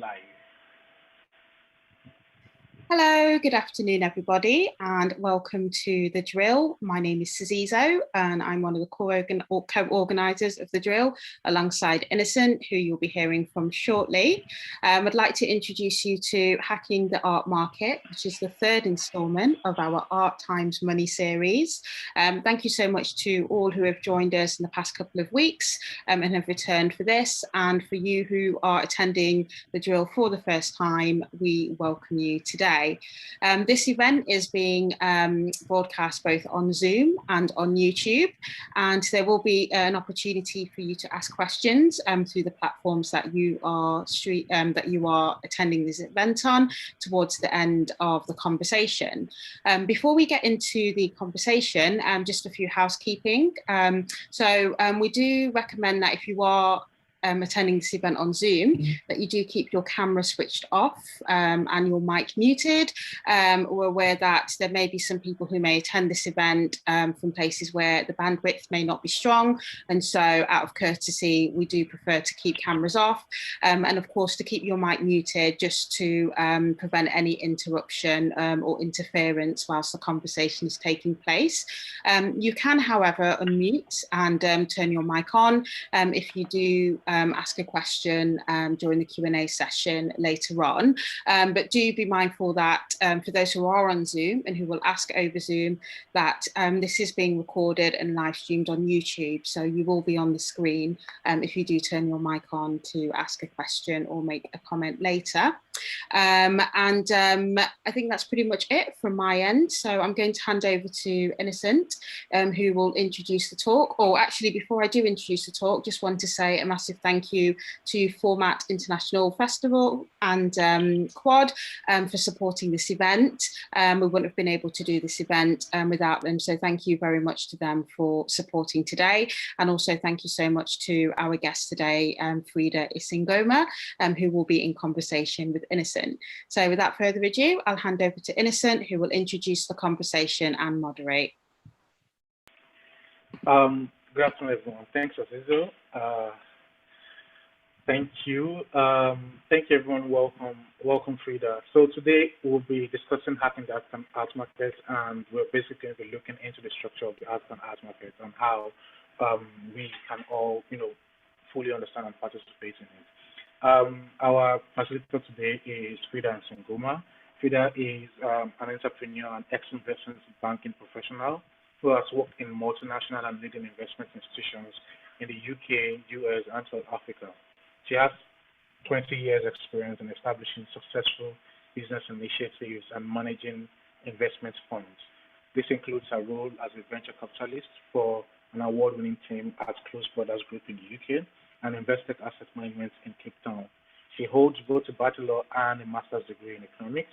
live. Hello, good afternoon, everybody, and welcome to The Drill. My name is Sazizo, and I'm one of the co-organisers of The Drill, alongside Innocent, who you'll be hearing from shortly. I'd like to introduce you to Hacking the Art Market, which is the third instalment of our Art Times Money series. Thank you so much to all who have joined us in the past couple of weeks and have returned for this. And for you who are attending The Drill for the first time, we welcome you today. This event is being broadcast both on Zoom and on YouTube, and there will be an opportunity for you to ask questions through the platforms that you are attending this event on towards the end of the conversation. Before we get into the conversation, just a few housekeeping. We do recommend that if you are attending this event on Zoom, that you do keep your camera switched off and your mic muted. We're aware that there may be some people who may attend this event from places where the bandwidth may not be strong, and so out of courtesy, we do prefer to keep cameras off, and of course to keep your mic muted just to prevent any interruption or interference whilst the conversation is taking place. You can, however, unmute and turn your mic on if you do ask a question during the Q&A session later on. But do be mindful that for those who are on Zoom and who will ask over Zoom, that this is being recorded and live streamed on YouTube. So you will be on the screen if you do turn your mic on to ask a question or make a comment later. I think that's pretty much it from my end. So I'm going to hand over to Innocent, who will introduce the talk. Or actually, before I do introduce the talk, just want to say a massive thank you to Format International Festival and Quad for supporting this event. We wouldn't have been able to do this event without them. So thank you very much to them for supporting today. And also thank you so much to our guest today, Freda Isingoma, who will be in conversation with Innocent. So without further ado, I'll hand over to Innocent, who will introduce the conversation and moderate. Good afternoon, everyone. Thanks, Azizo. Thank you. Thank you, everyone. Welcome, Freda. So today we'll be discussing hacking the art market, and we're basically going to be looking into the structure of the art market and how we can all, fully understand and participate in it. Our facilitator today is Freda Isingoma. Freda is an entrepreneur and ex-investment banking professional who has worked in multinational and leading investment institutions in the UK, US, and South Africa. She has 20 years experience in establishing successful business initiatives and managing investment funds. This includes her role as a venture capitalist for an award-winning team at Close Brothers Group in the UK and Investec Asset Management in Cape Town. She holds both a bachelor and a master's degree in economics.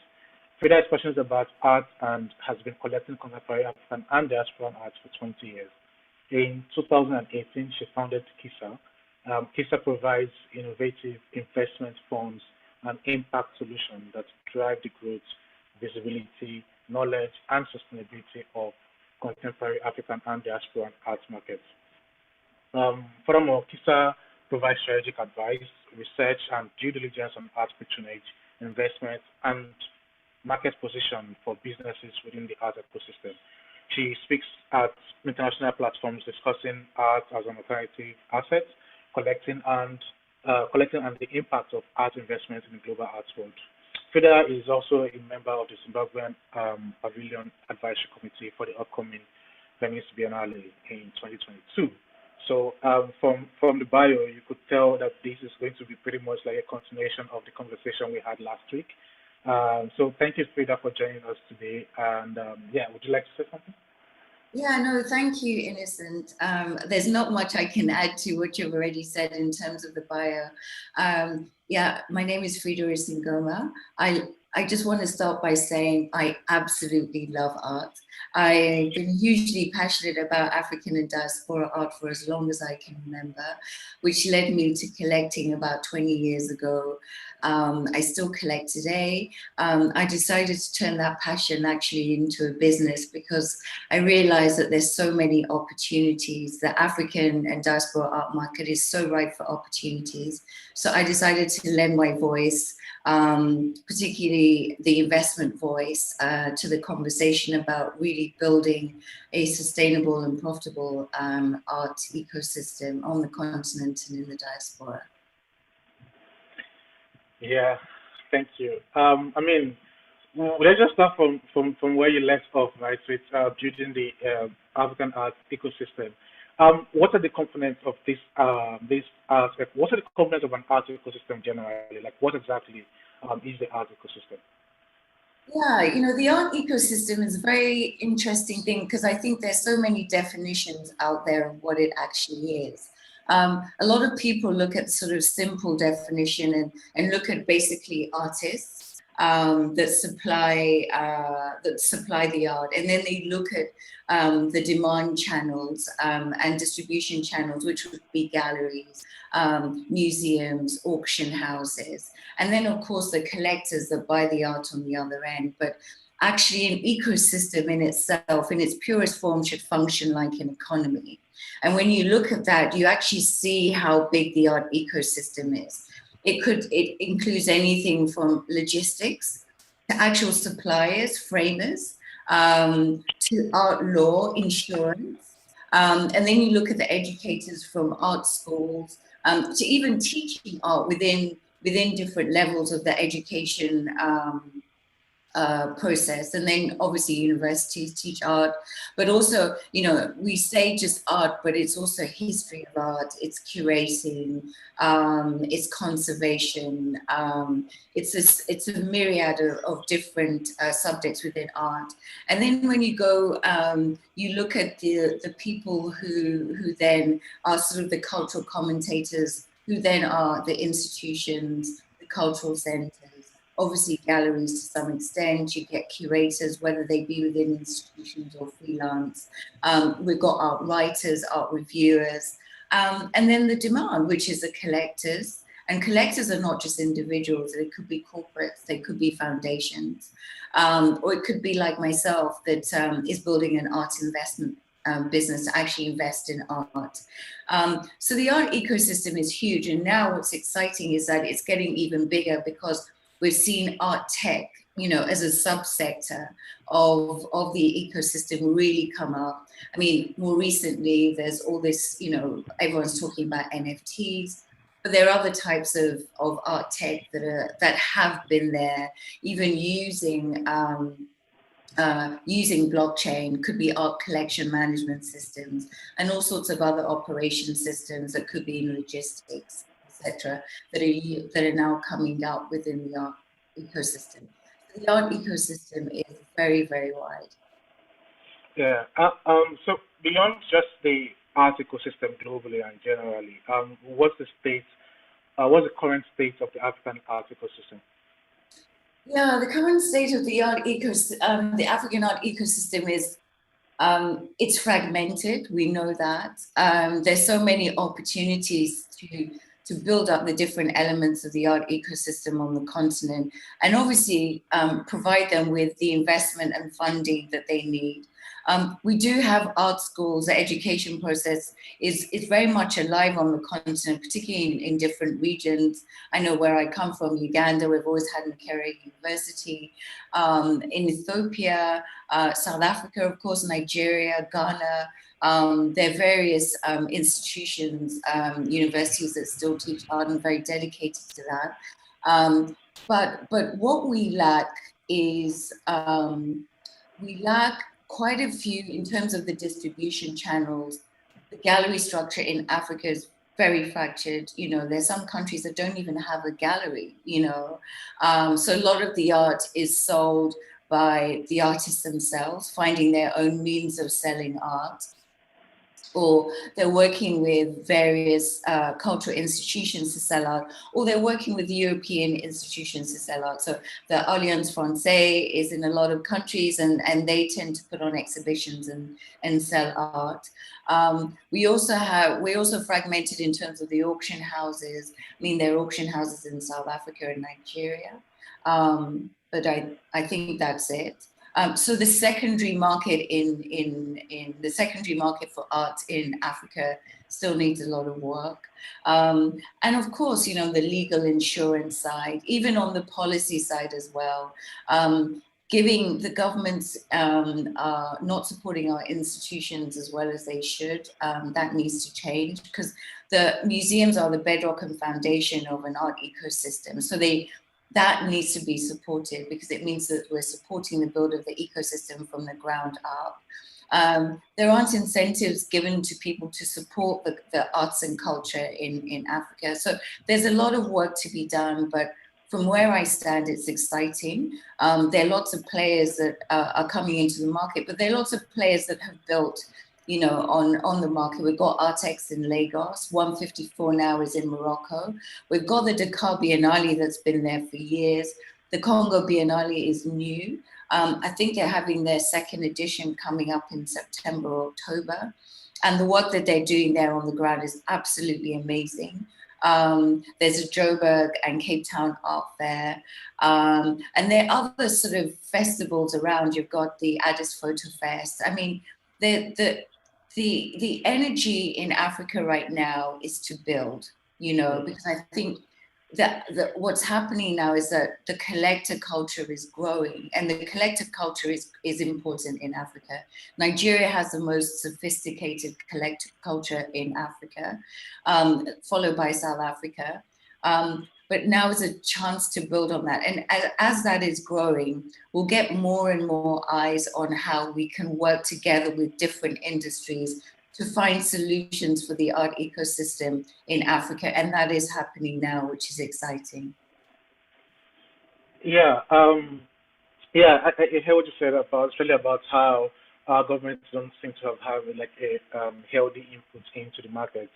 Freda is passionate about art and has been collecting contemporary African and diasporan art for 20 years. In 2018, she founded KIISA. KIISA provides innovative investment funds and impact solutions that drive the growth, visibility, knowledge, and sustainability of contemporary African and diasporan art markets. Furthermore, KIISA provides strategic advice, research, and due diligence on art patronage, investment, and market position for businesses within the art ecosystem. She speaks at international platforms discussing art as an alternative asset, collecting and the impact of art investment in the global arts world. Freda is also a member of the Zimbabwean Pavilion Advisory Committee for the upcoming Venice Biennale in 2022. So from the bio, you could tell that this is going to be pretty much like a continuation of the conversation we had last week. So thank you, Freda, for joining us today. And would you like to say something? Yeah, no, thank you, Innocent. There's not much I can add to what you've already said in terms of the bio. My name is Freda Isingoma. I just want to start by saying I absolutely love art. I've been hugely passionate about African and diaspora art for as long as I can remember, which led me to collecting about 20 years ago I still collect today. I decided to turn that passion actually into a business because I realized that there's so many opportunities. The African and diaspora art market is so ripe for opportunities. So I decided to lend my voice, particularly the investment voice, to the conversation about really building a sustainable and profitable art ecosystem on the continent and in the diaspora. Yeah, thank you. I mean, let's just start from where you left off, right? So it's building the African art ecosystem. What are the components of this art? Like, what are the components of an art ecosystem generally? Like, what exactly is the art ecosystem? Yeah, you know, the art ecosystem is a very interesting thing because I think there's so many definitions out there of what it actually is. A lot of people look at sort of simple definition and look at basically artists that supply the art, and then they look at the demand channels and distribution channels, which would be galleries, museums, auction houses, and then of course the collectors that buy the art on the other end. But actually, an ecosystem in itself, in its purest form, should function like an economy. And when you look at that, you actually see how big the art ecosystem is. It includes anything from logistics to actual suppliers, framers, to art law, insurance. And then you look at the educators from art schools, to even teaching art within different levels of the education process. And then obviously universities teach art, but also, you know, we say just art, but it's also history of art, it's curating, it's conservation, it's a myriad of different subjects within art. And then when you go, you look at the people who then are sort of the cultural commentators, who then are the institutions, the cultural centers, obviously galleries to some extent. You get curators, whether they be within institutions or freelance. We've got art writers, art reviewers, and then the demand, which is the collectors. And collectors are not just individuals, it could be corporates, they could be foundations, or it could be like myself that is building an art investment business to actually invest in art. So the art ecosystem is huge. And now what's exciting is that it's getting even bigger because we've seen art tech, you know, as a subsector of the ecosystem really come up. I mean, more recently, there's all this, you know, everyone's talking about NFTs, but there are other types of art tech that have been there, even using blockchain, could be art collection management systems, and all sorts of other operation systems that could be in logistics, etc., that are now coming out within the art ecosystem. The art ecosystem is very, very wide. Yeah. So beyond just the art ecosystem globally and generally, what's the state? What's the current state of the African art ecosystem? Yeah, the current state of the art ecosystem, the African art ecosystem is it's fragmented. We know that there's so many opportunities to build up the different elements of the art ecosystem on the continent, and obviously provide them with the investment and funding that they need. We do have art schools. The education process is very much alive on the continent, particularly in different regions. I know where I come from, Uganda, we've always had Makerere University. In Ethiopia, South Africa, of course, Nigeria, Ghana, there are various institutions, universities that still teach art and very dedicated to that. But what we lack is we lack quite a few in terms of the distribution channels. The gallery structure in Africa is very fractured. You know, there's some countries that don't even have a gallery, you know. So a lot of the art is sold by the artists themselves, finding their own means of selling art. or they're working with various cultural institutions to sell art, or they're working with European institutions to sell art. So the Alliance Francaise is in a lot of countries, and they tend to put on exhibitions and sell art. We're also fragmented in terms of the auction houses. I mean, there are auction houses in South Africa and Nigeria, but I think that's it. So the secondary market in the secondary market for art in Africa still needs a lot of work. And of course, you know, the legal insurance side, even on the policy side as well, giving the governments not supporting our institutions as well as they should, that needs to change, because the museums are the bedrock and foundation of an art ecosystem. So that needs to be supported, because it means that we're supporting the build of the ecosystem from the ground up. There aren't incentives given to people to support the arts and culture in Africa. So there's a lot of work to be done, but from where I stand, it's exciting. There are lots of players that are coming into the market, but there are lots of players that have built, you know, on the market. We've got Artex in Lagos, 154 now is in Morocco. We've got the Dakar Biennale that's been there for years. The Congo Biennale is new. I think they're having their second edition coming up in September or October. And the work that they're doing there on the ground is absolutely amazing. There's a Joburg and Cape Town Art Fair. And there are other sort of festivals around. You've got the Addis Photo Fest. I mean, the energy in Africa right now is to build, you know, because I think that what's happening now is that the collective culture is growing, and the collective culture is important in Africa. Nigeria has the most sophisticated collective culture in Africa, followed by South Africa. But now is a chance to build on that. And as that is growing, we'll get more and more eyes on how we can work together with different industries to find solutions for the art ecosystem in Africa. And that is happening now, which is exciting. Yeah, I hear what you said about, especially about how our governments don't seem to have like a healthy input into the market.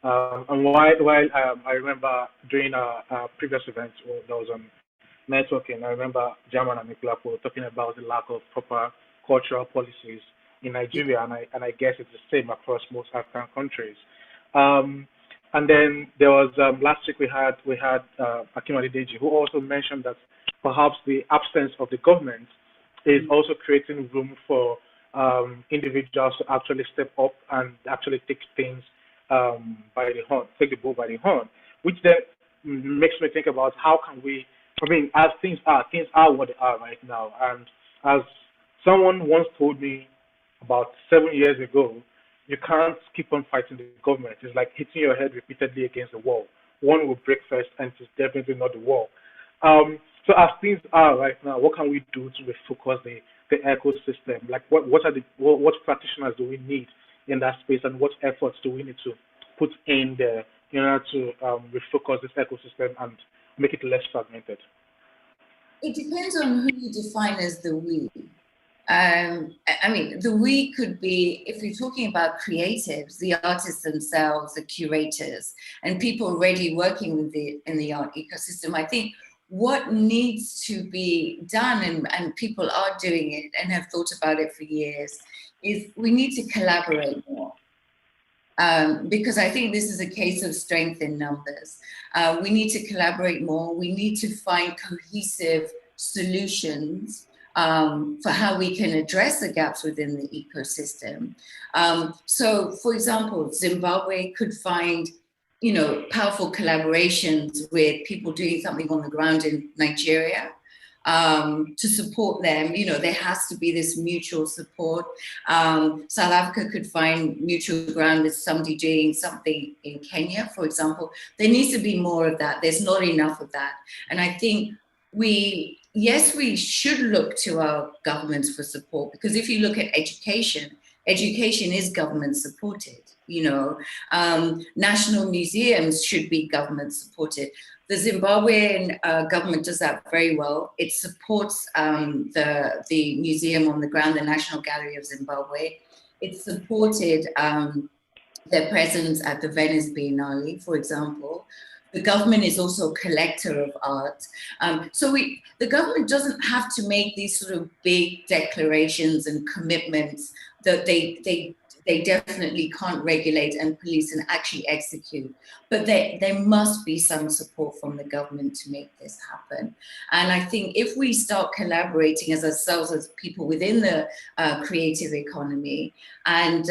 And while I remember during our previous event that was on networking, I remember German and Nicola were talking about the lack of proper cultural policies in Nigeria, and I guess it's the same across most African countries. Um, and then there was last week we had Akim Adedeji, who also mentioned that perhaps the absence of the government is also creating room for individuals to actually step up and actually take things by the horn, take the bull by the horn, which then makes me think about how can we. I mean, as things are what they are right now, and as someone once told me about 7 years ago, you can't keep on fighting the government. It's like hitting your head repeatedly against the wall. One will break first, and it's definitely not the wall. So as things are right now, what can we do to refocus the ecosystem? Like what practitioners do we need in that space, and what efforts do we need to put in there in order to refocus this ecosystem and make it less fragmented? It depends on who you define as the we. I mean, the we could be, if you're talking about creatives, the artists themselves, the curators, and people already working with in the art ecosystem. I think what needs to be done, and people are doing it and have thought about it for years, is we need to collaborate more. Because I think this is a case of strength in numbers. We need to collaborate more. We need to find cohesive solutions for how we can address the gaps within the ecosystem. So, for example, Zimbabwe could find, you know, powerful collaborations with people doing something on the ground in Nigeria. To support them, you know, there has to be this mutual support. South Africa could find mutual ground with somebody doing something in Kenya, for example. There needs to be more of that. There's not enough of that. And I think we should look to our governments for support, because if you look at education is government supported, you know. National museums should be government supported. The Zimbabwean government does that very well. It supports the museum on the ground, the National Gallery of Zimbabwe. It supported their presence at the Venice Biennale, for example. The government is also a collector of art. So the government doesn't have to make these sort of big declarations and commitments that they definitely can't regulate and police and actually execute. But there must be some support from the government to make this happen. And I think if we start collaborating as ourselves, as people within the creative economy, and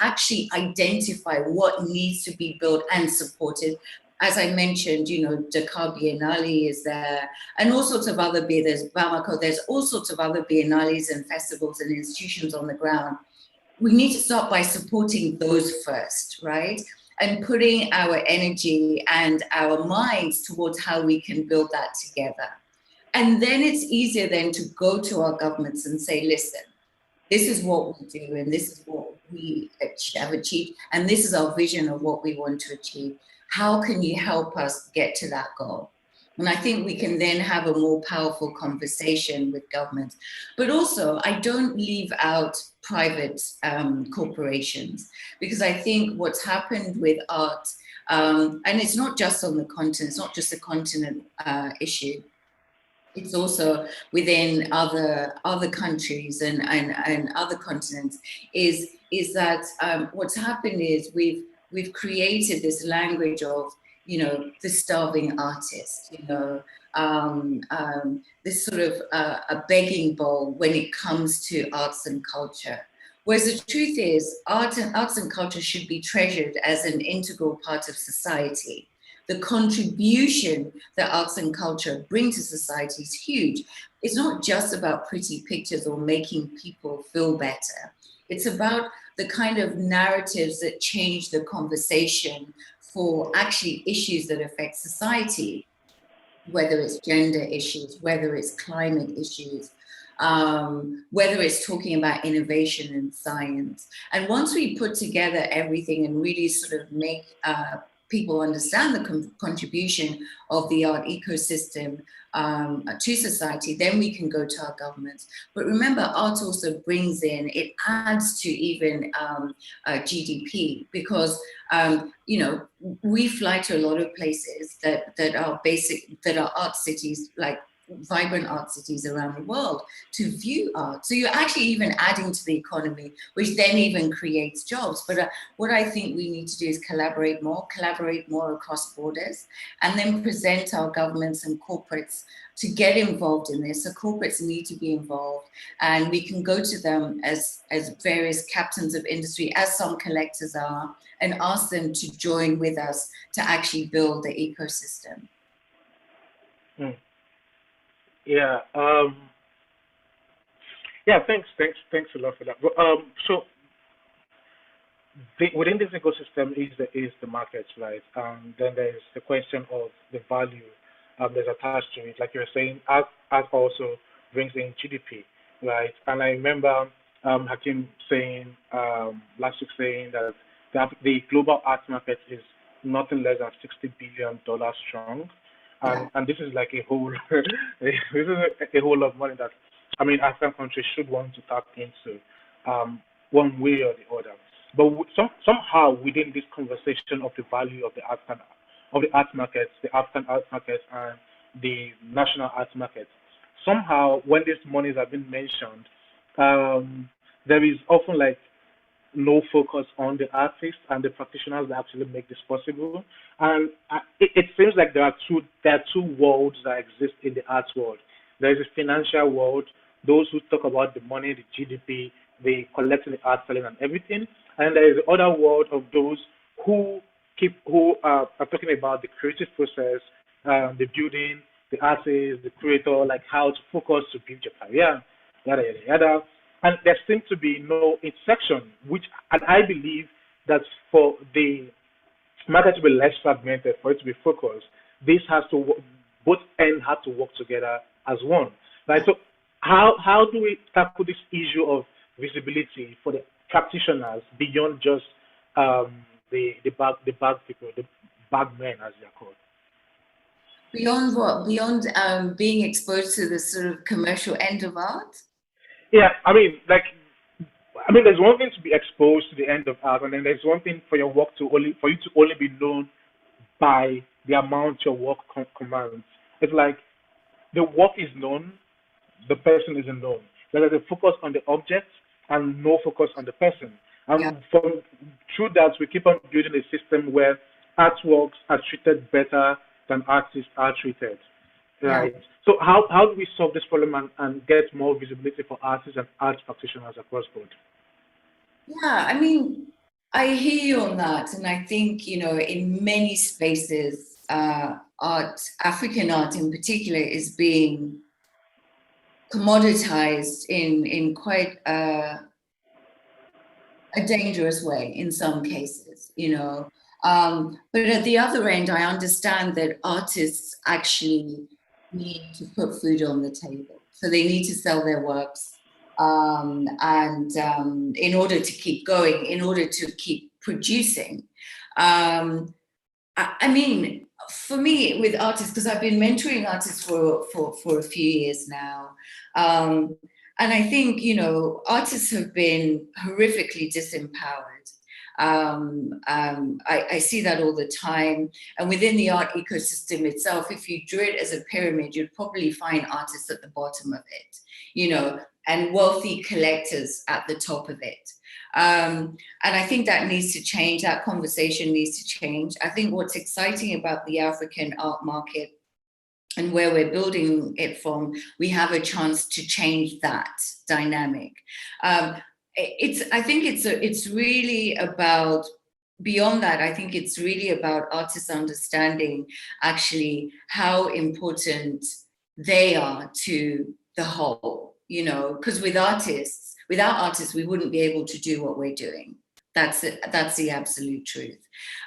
actually identify what needs to be built and supported. As I mentioned, you know, Dakar Biennale is there, and all sorts of other there's Bamako, there's all sorts of other biennales and festivals and institutions on the ground. We need to start by supporting those first, right? And putting our energy and our minds towards how we can build that together. And then it's easier then to go to our governments and say, listen, this is what we do, and this is what we have achieved, and this is our vision of what we want to achieve. How can you help us get to that goal? And I think we can then have a more powerful conversation with governments. But also, I don't leave out private corporations, because I think what's happened with art, and it's not just on the continent, it's not just a continent issue, it's also within other countries and other continents, is that what's happened is we've created this language of, you know, the starving artist, you know, this sort of a begging bowl when it comes to arts and culture. Whereas the truth is, arts and culture should be treasured as an integral part of society. The contribution that arts and culture bring to society is huge. It's not just about pretty pictures or making people feel better. It's about the kind of narratives that change the conversation for actually issues that affect society, whether it's gender issues, whether it's climate issues, whether it's talking about innovation and science. And once we put together everything and really sort of make people understand the contribution of the art ecosystem to society, then we can go to our governments. But remember, art also brings in, it adds to even GDP, because you know, we fly to a lot of places that are art cities, like vibrant art cities around the world, to view art. So you're actually even adding to the economy, which then even creates jobs. But what I think we need to do is collaborate more across borders, and then present our governments and corporates to get involved in this. So corporates need to be involved, and we can go to them as various captains of industry, as some collectors are, and ask them to join with us to actually build the ecosystem. Mm. Yeah. Yeah. Thanks a lot for that. But, so within this ecosystem is the markets, right? Then there's the question of the value that's attached to it. Like you're saying, art also brings in GDP, right? And I remember Hakim saying last week, saying that the global art market is nothing less than $60 billion strong. And this is like a whole this is a whole lot of money that, I mean, African countries should want to tap into, one way or the other. But somehow within this conversation of the value of the art markets, the African art markets and the national art markets, somehow when these monies have been mentioned, there is often like no focus on the artists and the practitioners that actually make this possible. And it seems like there are two worlds that exist in the arts world. There is a financial world, those who talk about the money, the GDP, the collecting the art, selling, and everything. And there is the other world of those who are talking about the creative process, the building, the artist, the creator, like how to focus to build your career, yada yada yada. And there seems to be no intersection, and I believe that for the market to be less fragmented, for it to be focused, this has to both ends have to work together as one. Right. So how do we tackle this issue of visibility for the practitioners beyond just the bag people, the bag men as they're called? Beyond what? Beyond being exposed to the sort of commercial end of art? Yeah, I mean, like, I mean, there's one thing to be exposed to the end of art, and then there's one thing for your work to only for you to only be known by the amount your work commands. It's like the work is known, the person isn't known. There's a focus on the object and no focus on the person. Yeah. And from through that, we keep on building a system where artworks are treated better than artists are treated. Yeah. Right. So how do we solve this problem and get more visibility for artists and art practitioners across board? Yeah, I mean, I hear you on that. And I think, in many spaces, African art in particular, is being commoditized in quite a dangerous way in some cases, But at the other end, I understand that artists actually need to put food on the table. So they need to sell their works. And in order to keep going, in order to keep producing. I mean, for me, with artists, because I've been mentoring artists for a few years now, and I think, artists have been horrifically disempowered. I see that all the time. And within the art ecosystem itself, if you drew it as a pyramid, you'd probably find artists at the bottom of it, and wealthy collectors at the top of it. And I think that needs to change. That conversation needs to change. I think what's exciting about the African art market and where we're building it from, we have a chance to change that dynamic. I think it's really about, beyond that, I think it's really about artists understanding actually how important they are to the whole, because without artists, we wouldn't be able to do what we're doing. That's the absolute truth.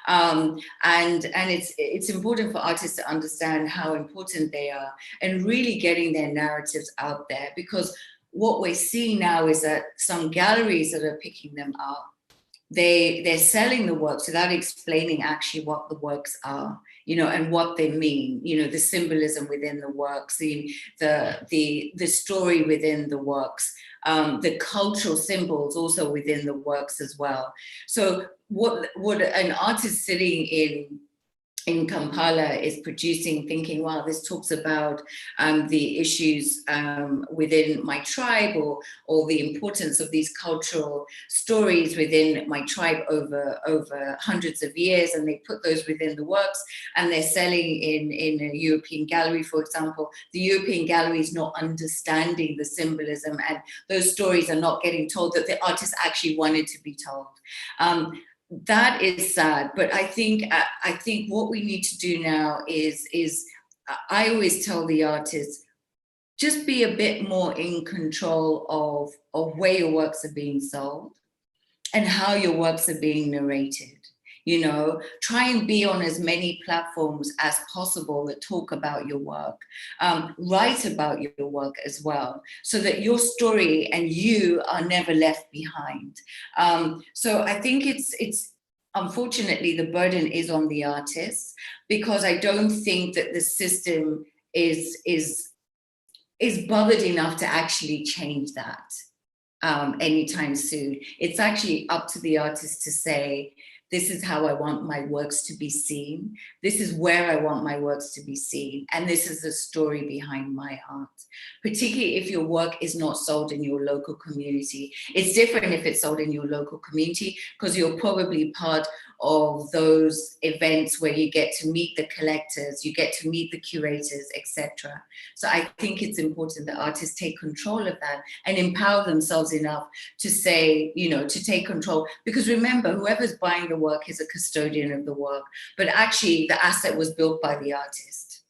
And it's important for artists to understand how important they are and really getting their narratives out there, because what we're seeing now is that some galleries that are picking them up, they're selling the works without explaining actually what the works are, and what they mean, the symbolism within the works, the story within the works, the cultural symbols also within the works as well. So what an artist sitting in Kampala is producing, thinking, wow, this talks about the issues within my tribe, or the importance of these cultural stories within my tribe over hundreds of years, and they put those within the works, and they're selling in a European gallery, for example. The European gallery is not understanding the symbolism, and those stories are not getting told that the artist actually wanted to be told. That is sad, but I think what we need to do now is I always tell the artists, just be a bit more in control of where your works are being sold and how your works are being narrated. Try and be on as many platforms as possible that talk about your work, write about your work as well, so that your story and you are never left behind. So I think it's unfortunately the burden is on the artists, because I don't think that the system is bothered enough to actually change that anytime soon. It's actually up to the artist to say, this is how I want my works to be seen. This is where I want my works to be seen. And this is the story behind my art. Particularly if your work is not sold in your local community. It's different if it's sold in your local community, because you're probably part of those events where you get to meet the collectors, you get to meet the curators, etc. So I think it's important that artists take control of that and empower themselves enough to say, to take control. Because remember, whoever's buying the work is a custodian of the work, but actually the asset was built by the artist,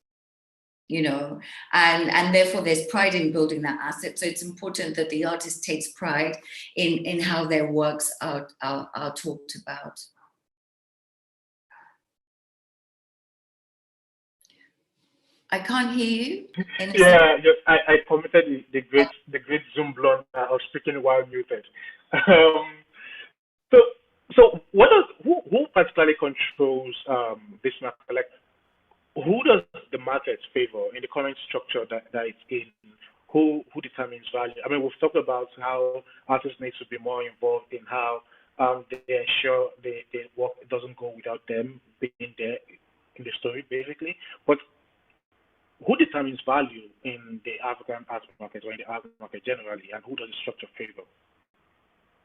and therefore there's pride in building that asset. So it's important that the artist takes pride in how their works are talked about. I can't hear you. Yeah, yes, I committed the great Zoom blunder of speaking while muted. Um, so who particularly controls this market? Like, who does the market favor in the current structure that it's in? who determines value? I mean, we've talked about how artists need to be more involved in how they ensure they work doesn't go without them being there in the story, basically. But who determines value in the African art market or in the art market generally, and who does the structure favor?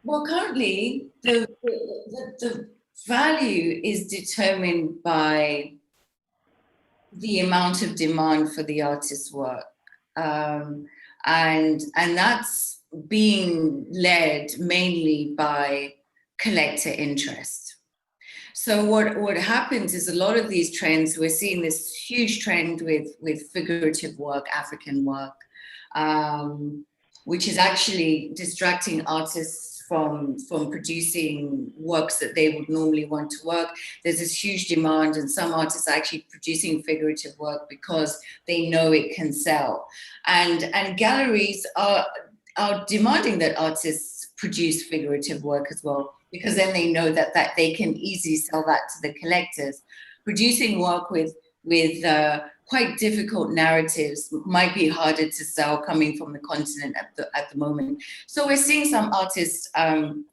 Well, currently, the value is determined by the amount of demand for the artist's work. And that's being led mainly by collector interest. So what happens is a lot of these trends, we're seeing this huge trend with figurative work, African work, which is actually distracting artists from producing works that they would normally want to work. There's this huge demand, and some artists are actually producing figurative work because they know it can sell. And galleries are demanding that artists produce figurative work as well, because then they know that they can easily sell that to the collectors. Producing work with quite difficult narratives might be harder to sell coming from the continent at the moment. So we're seeing some artists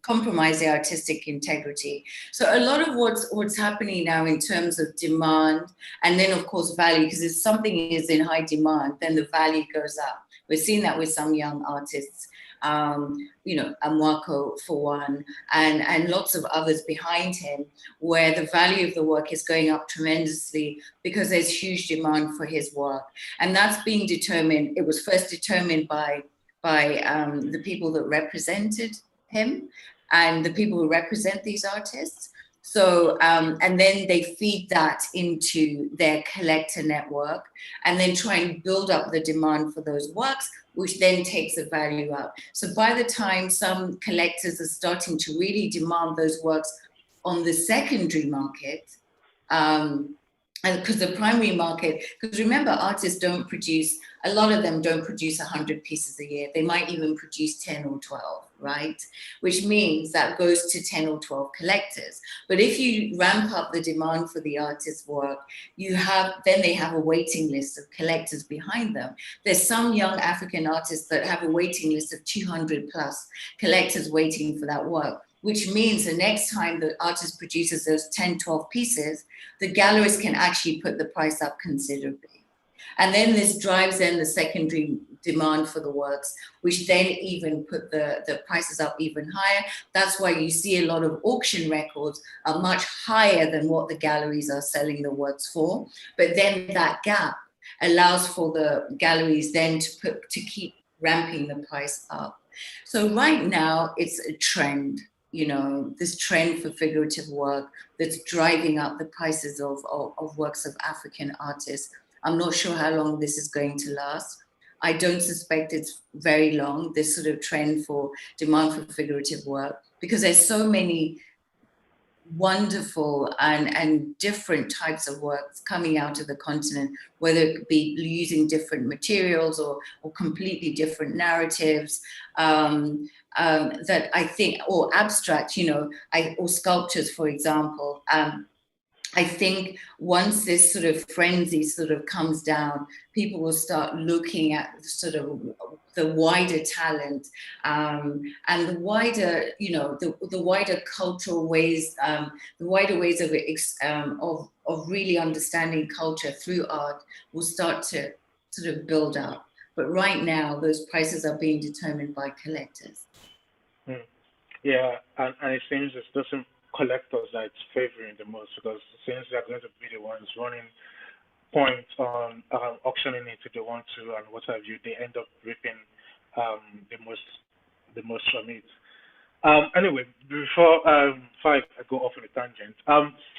compromise their artistic integrity. So a lot of what's happening now in terms of demand, and then of course value, because if something is in high demand, then the value goes up. We're seeing that with some young artists. Amwako for one, and lots of others behind him, where the value of the work is going up tremendously because there's huge demand for his work. And that's being determined, it was first determined by the people that represented him and the people who represent these artists. So, and then they feed that into their collector network and then try and build up the demand for those works, which then takes the value up. So by the time some collectors are starting to really demand those works on the secondary market, because the primary market, because remember, artists don't produce, a lot of them don't produce 100 pieces a year. They might even produce 10 or 12, right? Which means that goes to 10 or 12 collectors. But if you ramp up the demand for the artist's work, then they have a waiting list of collectors behind them. There's some young African artists that have a waiting list of 200 plus collectors waiting for that work, which means the next time the artist produces those 10, 12 pieces, the gallerist can actually put the price up considerably. And then this drives then the secondary demand for the works, which then even put the prices up even higher. That's why you see a lot of auction records are much higher than what the galleries are selling the works for. But then that gap allows for the galleries then to keep ramping the price up. So right now it's a trend. This trend for figurative work that's driving up the prices of works of African artists. I'm not sure how long this is going to last. I don't suspect it's very long, this sort of trend for demand for figurative work, because there's so many wonderful and different types of works coming out of the continent, whether it be using different materials or completely different narratives, that I think, or abstract, or sculptures, for example. I think once this sort of frenzy sort of comes down, people will start looking at sort of the wider talent and the wider, the wider cultural ways, the wider ways of really understanding culture through art will start to sort of build up. But right now, those prices are being determined by collectors. Yeah, and it seems it's doesn't collectors that it's favoring the most, because since they're going to be the ones running points on auctioning it if they want to and what have you, they end up reaping the most from it. Anyway, before I go off on a tangent,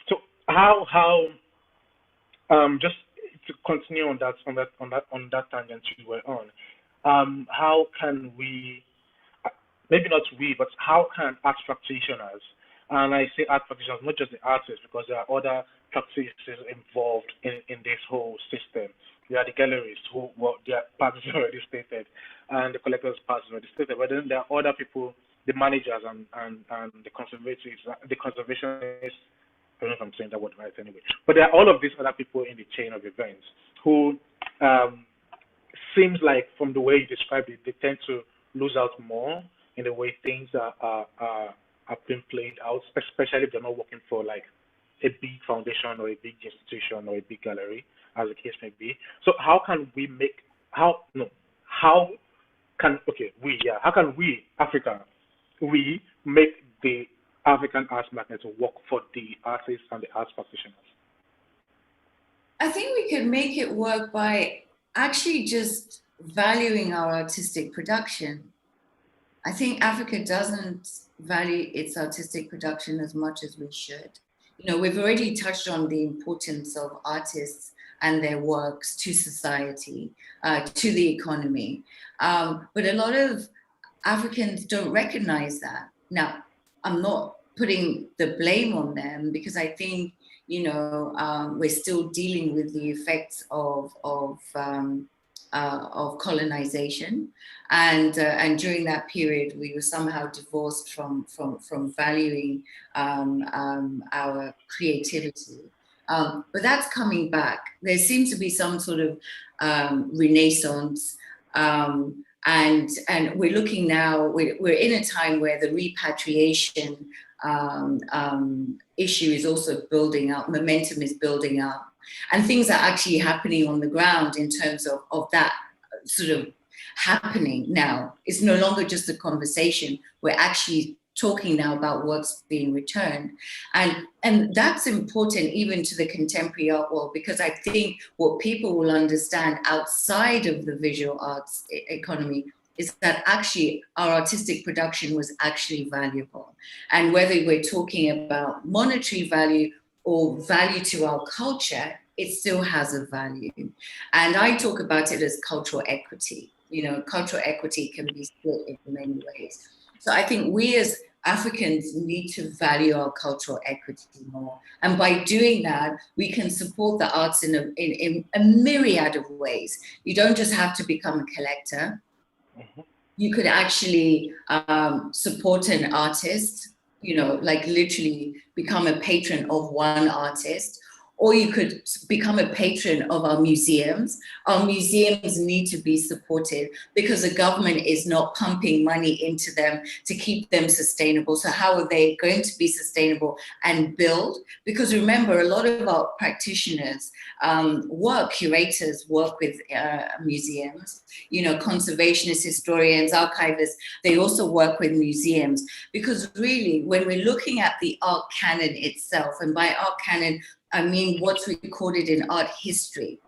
so how just to continue on that tangent you were on, how can we, maybe not we, but how can art practitioners, and I say art practitioners, not just the artists, because there are other practices involved in this whole system. There are the gallerists who, well, their parts is already stated, and the collectors' parts is already stated. But then there are other people, the managers and the conservationists. I don't know if I'm saying that word right anyway. But there are all of these other people in the chain of events who seems like from the way you described it, they tend to lose out more in the way things are being played out, especially if they're not working for like a big foundation or a big institution or a big gallery, as the case may be. So how can we make how no how can okay we yeah how can we Africa we make the African arts market work for the artists and the arts practitioners? I think we can make it work by actually just valuing our artistic production. I think Africa doesn't value its artistic production as much as we should. You know, we've already touched on the importance of artists and their works to society, to the economy. But a lot of Africans don't recognize that. Now, I'm not putting the blame on them because I think, you know, we're still dealing with the effects of colonization, and during that period, we were somehow divorced from valuing our creativity. But that's coming back. There seems to be some sort of renaissance, and we're looking now. We're in a time where the repatriation issue is also building up. Momentum is building up. And things are actually happening on the ground in terms of that sort of happening now. It's no longer just a conversation. We're actually talking now about what's being returned. And that's important even to the contemporary art world, because I think what people will understand outside of the visual arts economy is that actually our artistic production was actually valuable. And whether we're talking about monetary value or value to our culture, it still has a value. And I talk about it as cultural equity. You know, cultural equity can be split in many ways. So I think we as Africans need to value our cultural equity more. And by doing that, we can support the arts in a myriad of ways. You don't just have to become a collector. Mm-hmm. You could actually support an artist, you know, like literally become a patron of one artist, or you could become a patron of our museums. Our museums need to be supported because the government is not pumping money into them to keep them sustainable. So how are they going to be sustainable and build? Because remember, a lot of our practitioners curators work with museums, you know, conservationists, historians, archivists, they also work with museums. Because really, when we're looking at the art canon itself, and by art canon, I mean what's recorded in art history,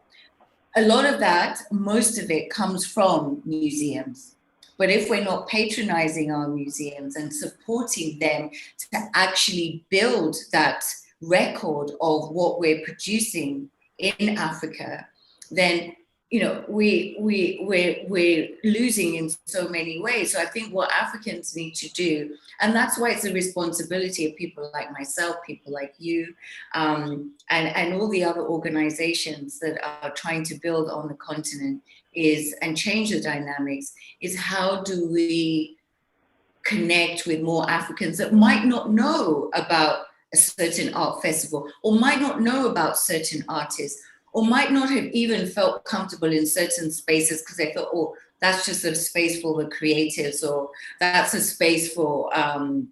a lot of that, most of it comes from museums. But if we're not patronizing our museums and supporting them to actually build that record of what we're producing in Africa, then, you know, we're losing in so many ways. So I think what Africans need to do, and that's why it's a responsibility of people like myself, people like you, and all the other organizations that are trying to build on the continent and change the dynamics, is how do we connect with more Africans that might not know about a certain art festival, or might not know about certain artists, or might not have even felt comfortable in certain spaces because they thought, oh, that's just a space for the creatives, or that's a space for art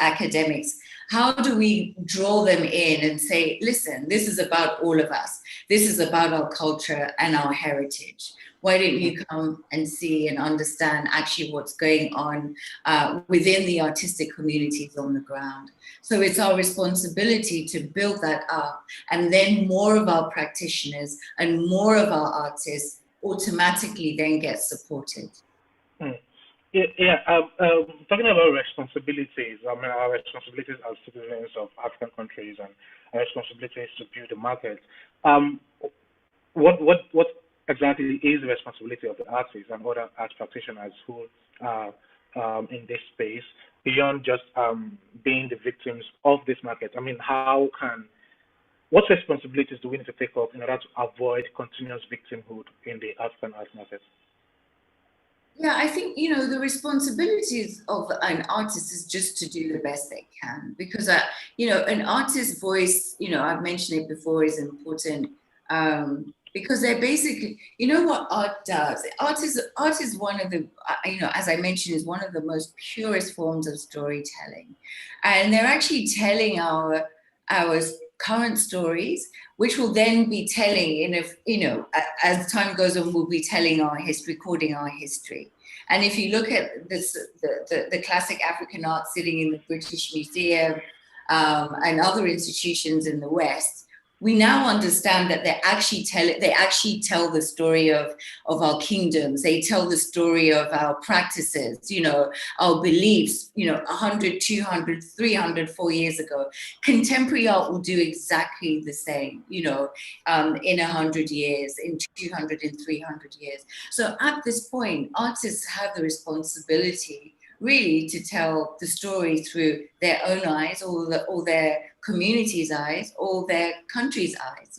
academics. How do we draw them in and say, listen, this is about all of us. This is about our culture and our heritage. Why don't you come and see and understand actually what's going on within the artistic communities on the ground? So it's our responsibility to build that up, and then more of our practitioners and more of our artists automatically then get supported. Talking about responsibilities, I mean, our responsibilities as citizens of African countries and our responsibilities to build the market. What exactly is the responsibility of the artists and other art practitioners who are in this space beyond just being the victims of this market? I mean, what responsibilities do we need to take up in order to avoid continuous victimhood in the African art market? Yeah, I think, you know, the responsibilities of an artist is just to do the best they can, because, you know, an artist's voice, you know, I've mentioned it before, is important because they're basically, you know what art does? Art is one of the, as I mentioned, is one of the most purest forms of storytelling. And they're actually telling our current stories, which will then be telling as time goes on, we'll be telling our history, recording our history. And if you look at this, the classic African art sitting in the British Museum and other institutions in the West, we now understand that they actually tell the story of our kingdoms. They tell the story of our practices, our beliefs, 100, 200, 300, 4 years ago. Contemporary art will do exactly the same, in 100 years, in 200 and 300 years. So at this point, artists have the responsibility really to tell the story through their own eyes, or their community's eyes, or their country's eyes,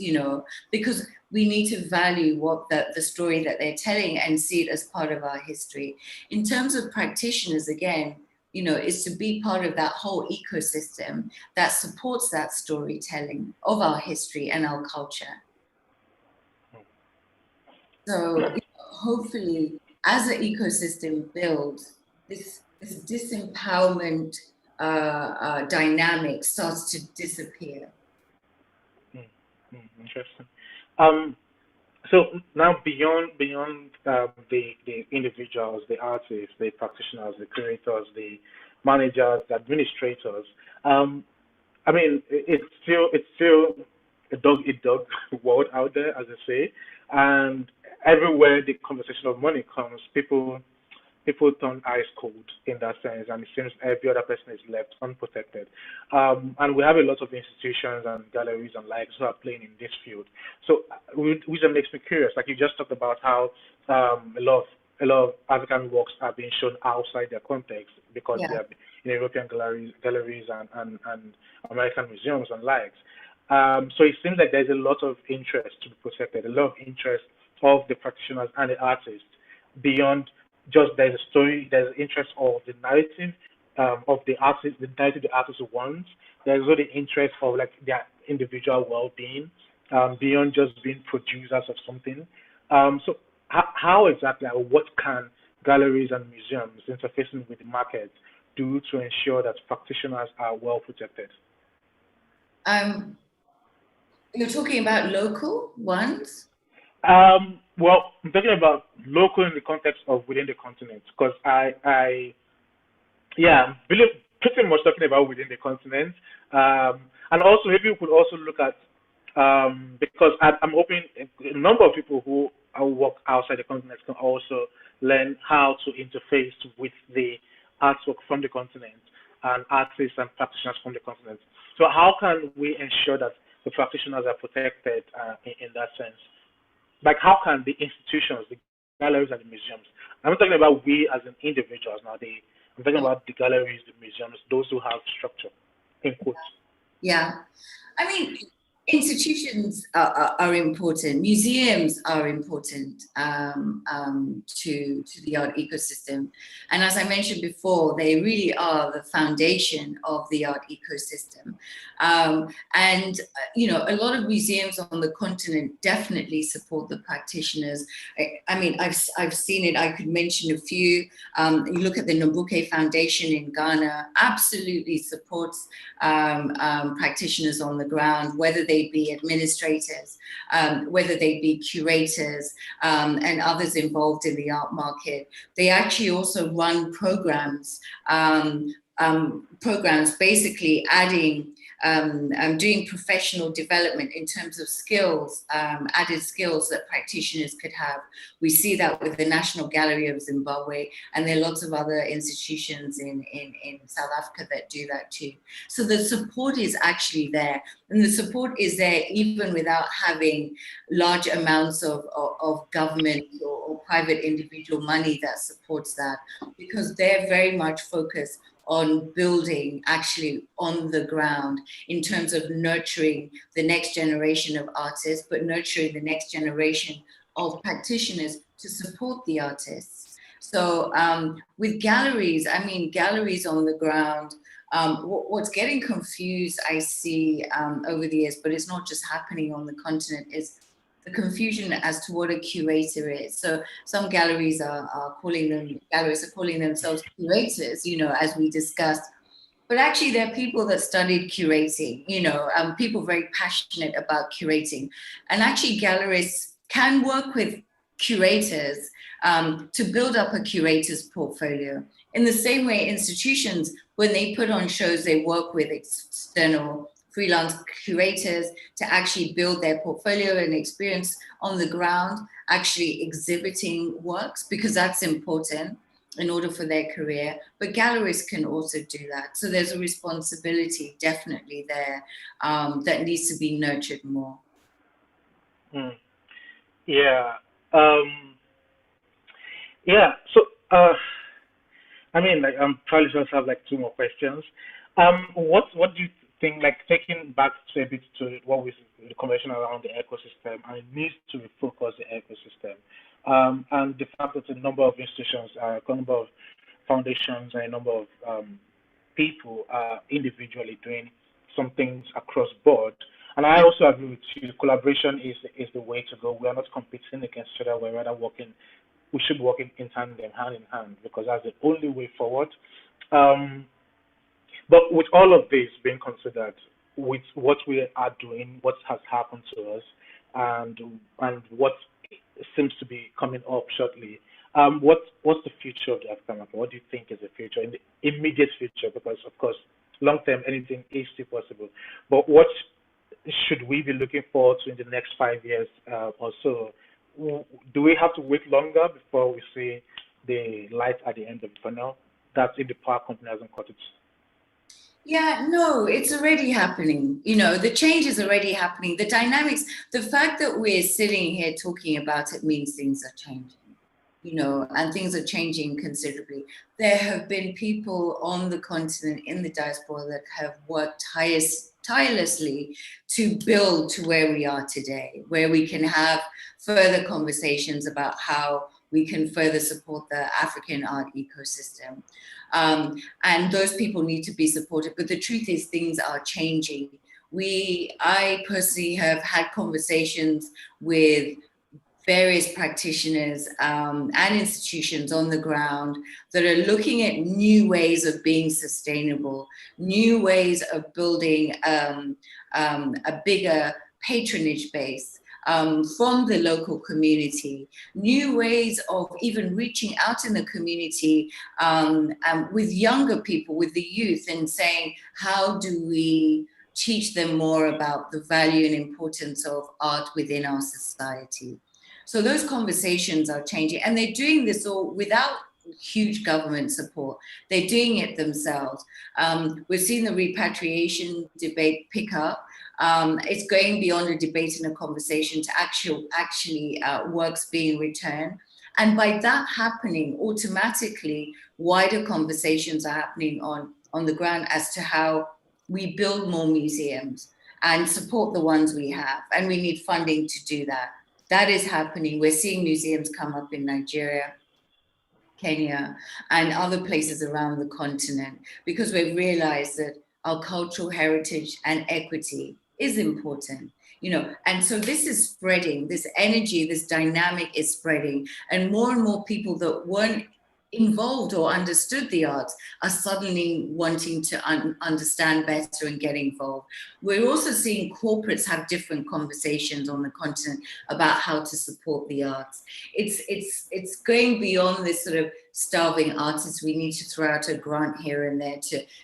because we need to value what the story that they're telling and see it as part of our history. In terms of practitioners, again, is to be part of that whole ecosystem that supports that storytelling of our history and our culture. So hopefully, as the ecosystem builds, this disempowerment dynamic starts to disappear. Interesting. So now beyond the individuals, the artists, the practitioners, the curators, the managers, the administrators, I mean, it's still a dog eat dog world out there, as I say, and everywhere the conversation of money comes, people turn ice cold in that sense, and it seems every other person is left unprotected. And we have a lot of institutions and galleries and likes who are playing in this field. So, which makes me curious. Like you just talked about how a lot of African works are being shown outside their context because they are in European galleries and American museums and likes. So it seems like there's a lot of interest to be protected, a lot of interest of the practitioners and the artists beyond just there's a story, there's interest of the narrative of the artist, the narrative the artist wants. There's also the interest of like their individual well-being beyond just being producers of something. So how exactly, or what can galleries and museums interfacing with the market do to ensure that practitioners are well protected? You're talking about local ones? Well, I'm talking about local in the context of within the continent, because I'm really pretty much talking about within the continent, and also maybe we could also look at because I'm hoping a number of people who work outside the continent can also learn how to interface with the artwork from the continent and artists and practitioners from the continent. So how can we ensure that the practitioners are protected in that sense? Like, how can the institutions, the galleries and the museums, I'm not talking about we as an individuals now, I'm talking about the galleries, the museums, those who have structure, in quotes. Yeah. I mean, institutions are important. Museums are important to the art ecosystem. And as I mentioned before, they really are the foundation of the art ecosystem. And a lot of museums on the continent definitely support the practitioners. I mean, I've seen it. I could mention a few. You look at the Nombuke Foundation in Ghana, absolutely supports practitioners on the ground, whether they be administrators, whether they be curators, and others involved in the art market. They actually also run programs basically adding doing professional development in terms of skills, added skills that practitioners could have. We see that with the National Gallery of Zimbabwe, and there are lots of other institutions in South Africa that do that too. So the support is actually there, and the support is there even without having large amounts of government or private individual money that supports that, because they're very much focused on building actually on the ground in terms of nurturing the next generation of artists, but nurturing the next generation of practitioners to support the artists. So with galleries, I mean, galleries on the ground, what's getting confused, I see over the years, but it's not just happening on the continent, is the confusion as to what a curator is. So some galleries are calling themselves curators, as we discussed. But actually, there are people that studied curating, people very passionate about curating. And actually, gallerists can work with curators to build up a curator's portfolio. In the same way, institutions, when they put on shows, they work with external freelance curators to actually build their portfolio and experience on the ground, actually exhibiting works, because that's important in order for their career. But galleries can also do that. So there's a responsibility definitely there that needs to be nurtured more. Yeah. Yeah. So, I mean, like, I'm probably just have like two more questions. What do you think? Like, taking back to a bit to what was the conversation around the ecosystem, and it needs to refocus the ecosystem, and the fact that a number of institutions, a number of foundations, and a number of people are individually doing some things across board. And I also agree with you. Collaboration is the way to go. We are not competing against each other. We're rather working. We should work in tandem, hand in hand, because that's the only way forward. Um, but with all of this being considered, with what we are doing, what has happened to us, and what seems to be coming up shortly, what's the future of the African market? What do you think is the future in the immediate future? Because of course, long term, anything is still possible. But what should we be looking forward to in the next 5 years or so? Do we have to wait longer before we see the light at the end of the tunnel? That's if the power company hasn't caught it. Yeah, no, it's already happening. The change is already happening. The dynamics, the fact that we're sitting here talking about it means things are changing, and things are changing considerably. There have been people on the continent, in the diaspora, that have worked tirelessly to build to where we are today, where we can have further conversations about how we can further support the African art ecosystem. And those people need to be supported. But the truth is, things are changing. I personally have had conversations with various practitioners and institutions on the ground that are looking at new ways of being sustainable, new ways of building a bigger patronage base from the local community, new ways of even reaching out in the community with younger people, with the youth, and saying, how do we teach them more about the value and importance of art within our society? So those conversations are changing, and they're doing this all without huge government support. They're doing it themselves. We've seen the repatriation debate pick up. It's going beyond a debate and a conversation to actually works being returned. And by that happening, automatically wider conversations are happening on the ground as to how we build more museums and support the ones we have. And we need funding to do that. That is happening. We're seeing museums come up in Nigeria, Kenya, and other places around the continent, because we've realized that our cultural heritage and equity is important, and so this is spreading, this energy, this dynamic is spreading, and more people that weren't involved or understood the arts are suddenly wanting to understand better and get involved. We're also seeing corporates have different conversations on the continent about how to support the arts. It's going beyond this sort of starving artists. We need to throw out a grant here and there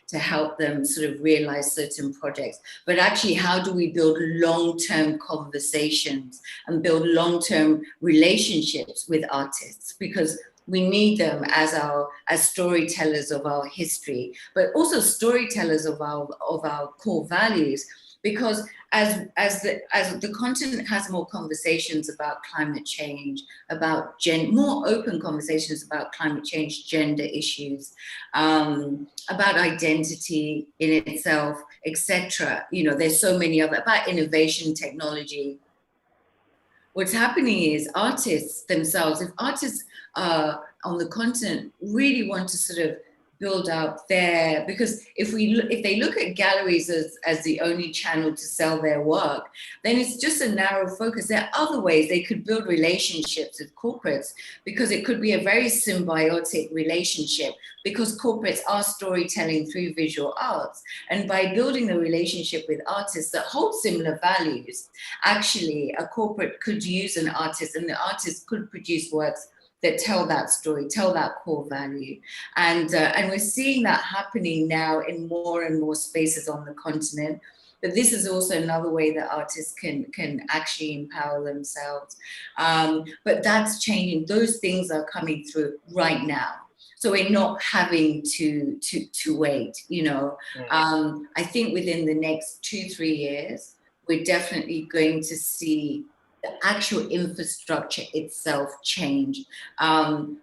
to help them sort of realize certain projects. But actually, how do we build long-term conversations and build long-term relationships with artists? Because we need them as storytellers of our history, but also storytellers of our core values. Because as the continent has more conversations about climate change, about more open conversations about climate change, gender issues, about identity in itself, etc. There's so many other, about innovation, technology. What's happening is artists themselves, if artists on the continent really want to sort of build out their, because if they look at galleries as the only channel to sell their work, then it's just a narrow focus. There are other ways they could build relationships with corporates, because it could be a very symbiotic relationship, because corporates are storytelling through visual arts. And by building the relationship with artists that hold similar values, actually a corporate could use an artist, and the artist could produce works that tell that story, tell that core value. And we're seeing that happening now in more and more spaces on the continent. But this is also another way that artists can actually empower themselves. But that's changing. Those things are coming through right now. So we're not having to wait, you know. I think within the next 2-3 years, we're definitely going to see the actual infrastructure itself change. In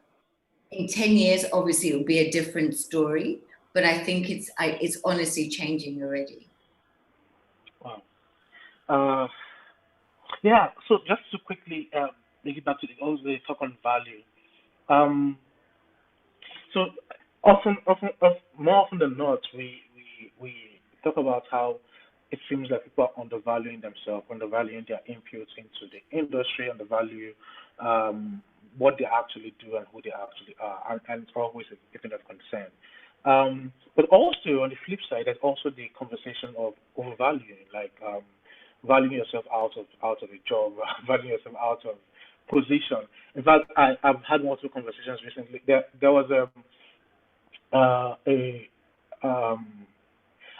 10 years, obviously, it will be a different story, but I think it's honestly changing already. Wow. Yeah, so just to quickly make it back to also the talk on value. So more often than not, we talk about how it seems like people are undervaluing themselves, undervaluing their inputs into the industry, undervalue what they actually do and who they actually are, and it's always a thing of concern. But also on the flip side, there's also the conversation of overvaluing, like valuing yourself out of a job, valuing yourself out of position. In fact, I've had multiple conversations recently. There was a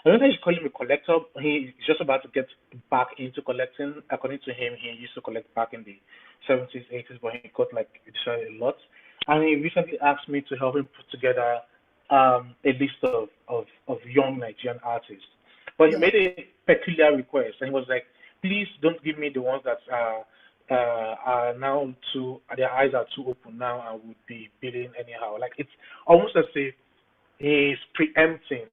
I don't know if you call him a collector. He's just about to get back into collecting. According to him, he used to collect back in the 70s, 80s, but he got like a lot. And he recently asked me to help him put together a list of young Nigerian artists. But he made a peculiar request, and he was like, "Please don't give me the ones that are now their eyes are too open now and would be bidding anyhow." Like it's almost as if he's preempting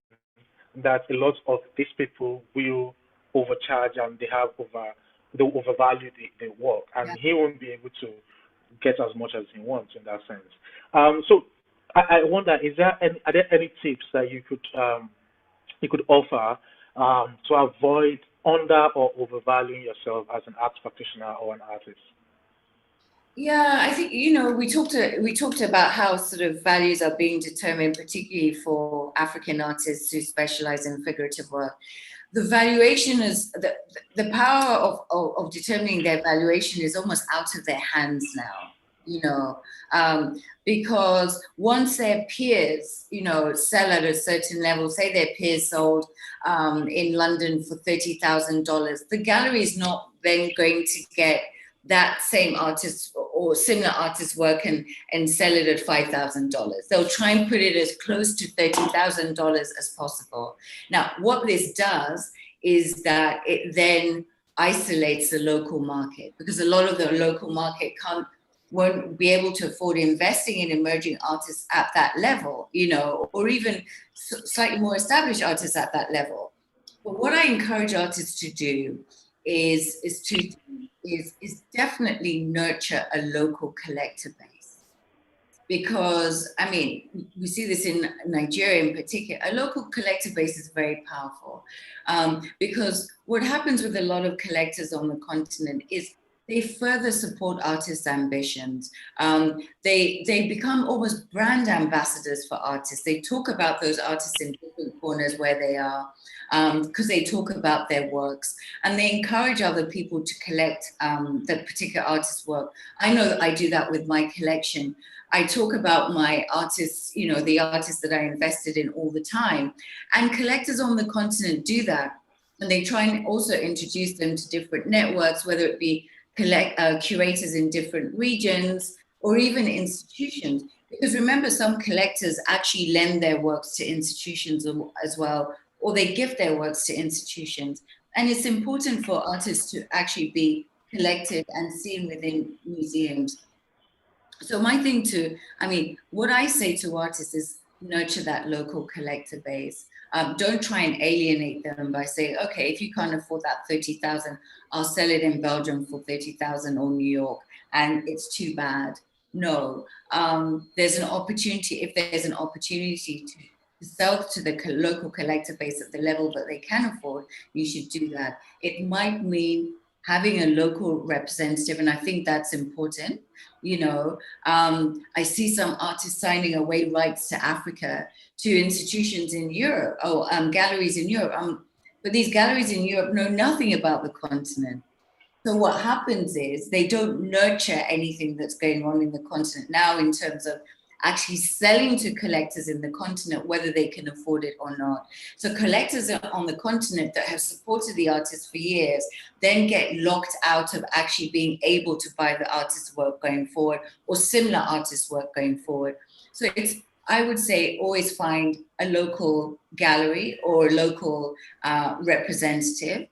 that a lot of these people will overcharge and they overvalue the work, and he won't be able to get as much as he wants in that sense. So I wonder, are there any tips that you could offer to avoid under or overvaluing yourself as an art practitioner or an artist? Yeah, I think, you know, we talked about how sort of values are being determined, particularly for African artists who specialize in figurative work. The valuation is the power of determining their valuation is almost out of their hands now, you know, because once their peers, you know, sell at a certain level, say their peers sold in London for $30,000, the gallery is not then going to get that same artist or similar artist work and sell it at $5,000. They'll try and put it as close to $30,000 as possible. Now, what this does is that it then isolates the local market, because a lot of the local market won't be able to afford investing in emerging artists at that level, you know, or even slightly more established artists at that level. But what I encourage artists to do is definitely nurture a local collector base. Because, I mean, we see this in Nigeria in particular, a local collector base is very powerful. Because what happens with a lot of collectors on the continent is they further support artists' ambitions. They become almost brand ambassadors for artists. They talk about those artists in different corners where they are, because they talk about their works, and they encourage other people to collect the particular artist's work. I know that I do that with my collection. I talk about my artists, you know, the artists that I invested in all the time, and collectors on the continent do that. And they try and also introduce them to different networks, whether it be curators in different regions or even institutions. Because remember, some collectors actually lend their works to institutions as well, or they give their works to institutions. And it's important for artists to actually be collected and seen within museums. So what I say to artists is nurture that local collector base. Don't try and alienate them by saying, okay, if you can't afford that 30,000, I'll sell it in Belgium for 30,000 or New York, and it's too bad. no. There's an opportunity, if there's an opportunity to sell to the local collector base at the level that they can afford, you should do that. It might mean having a local representative, and I think that's important. You know, I see some artists signing away rights to Africa to institutions in Europe, or galleries in Europe. But these galleries in Europe know nothing about the continent. So what happens is they don't nurture anything that's going on in the continent now in terms of actually selling to collectors in the continent, whether they can afford it or not. So collectors on the continent that have supported the artists for years then get locked out of actually being able to buy the artist's work going forward or similar artist work going forward. So it's, I would say, always find a local gallery or a local representative.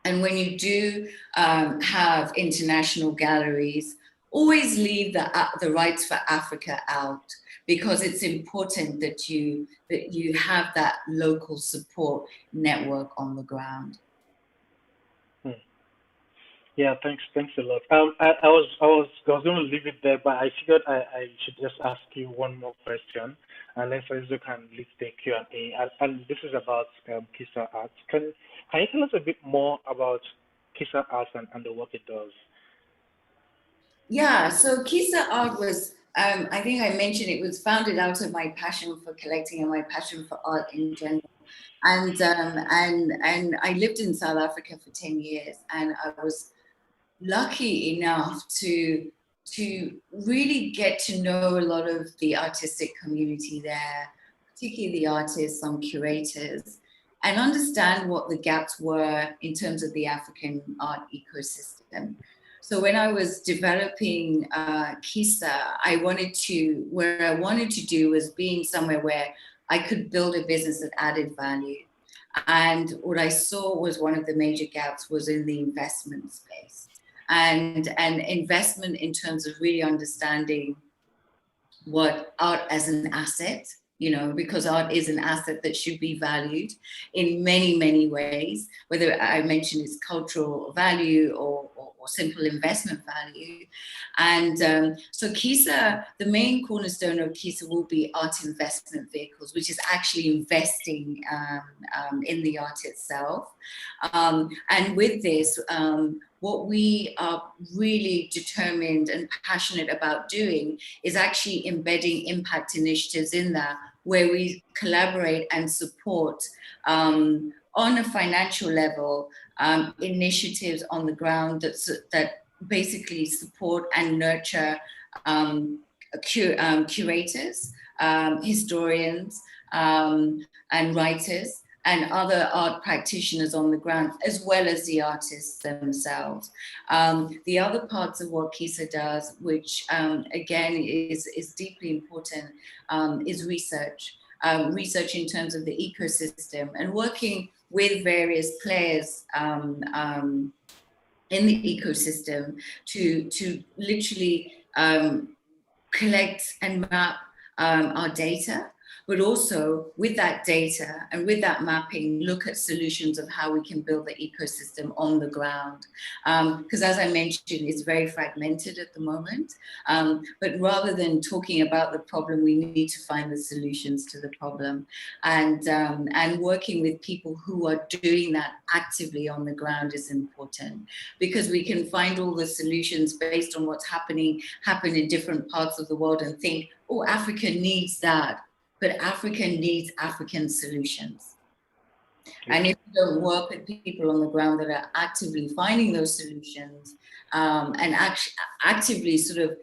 And when you do have international galleries, always leave the rights for Africa out, because it's important that you have that local support network on the ground. Yeah, thanks a lot. I was going to leave it there, but I figured I should just ask you one more question, and then Faizo can lead the Q&A. And this is about KIISA Arts. Can you tell us a bit more about KIISA Arts and the work it does? Yeah, so KIISA Art was, I think I mentioned, it was founded out of my passion for collecting and my passion for art in general. And I lived in South Africa for 10 years, and I was lucky enough to really get to know a lot of the artistic community there, particularly the artists, some curators, and understand what the gaps were in terms of the African art ecosystem. So when I was developing KIISA, where I wanted to do was being somewhere where I could build a business that added value. And what I saw was one of the major gaps was in the investment space. And investment in terms of really understanding what art as an asset, you know, because art is an asset that should be valued in many, many ways, whether I mentioned its cultural value or simple investment value. And so KIISA, the main cornerstone of KIISA will be art investment vehicles, which is actually investing in the art itself. And with this, what we are really determined and passionate about doing is actually embedding impact initiatives in that, where we collaborate and support on a financial level initiatives on the ground that basically support and nurture curators, historians, and writers, and other art practitioners on the ground, as well as the artists themselves. The other parts of what KIISA does, which again is deeply important, is research. Research in terms of the ecosystem and working with various players in the ecosystem to literally collect and map our data, but also with that data and with that mapping, look at solutions of how we can build the ecosystem on the ground. Because as I mentioned, it's very fragmented at the moment. But rather than talking about the problem, we need to find the solutions to the problem. And working with people who are doing that actively on the ground is important, because we can find all the solutions based on what's happen in different parts of the world and think, oh, Africa needs that. But Africa needs African solutions. And if you don't work with people on the ground that are actively finding those solutions and actively sort of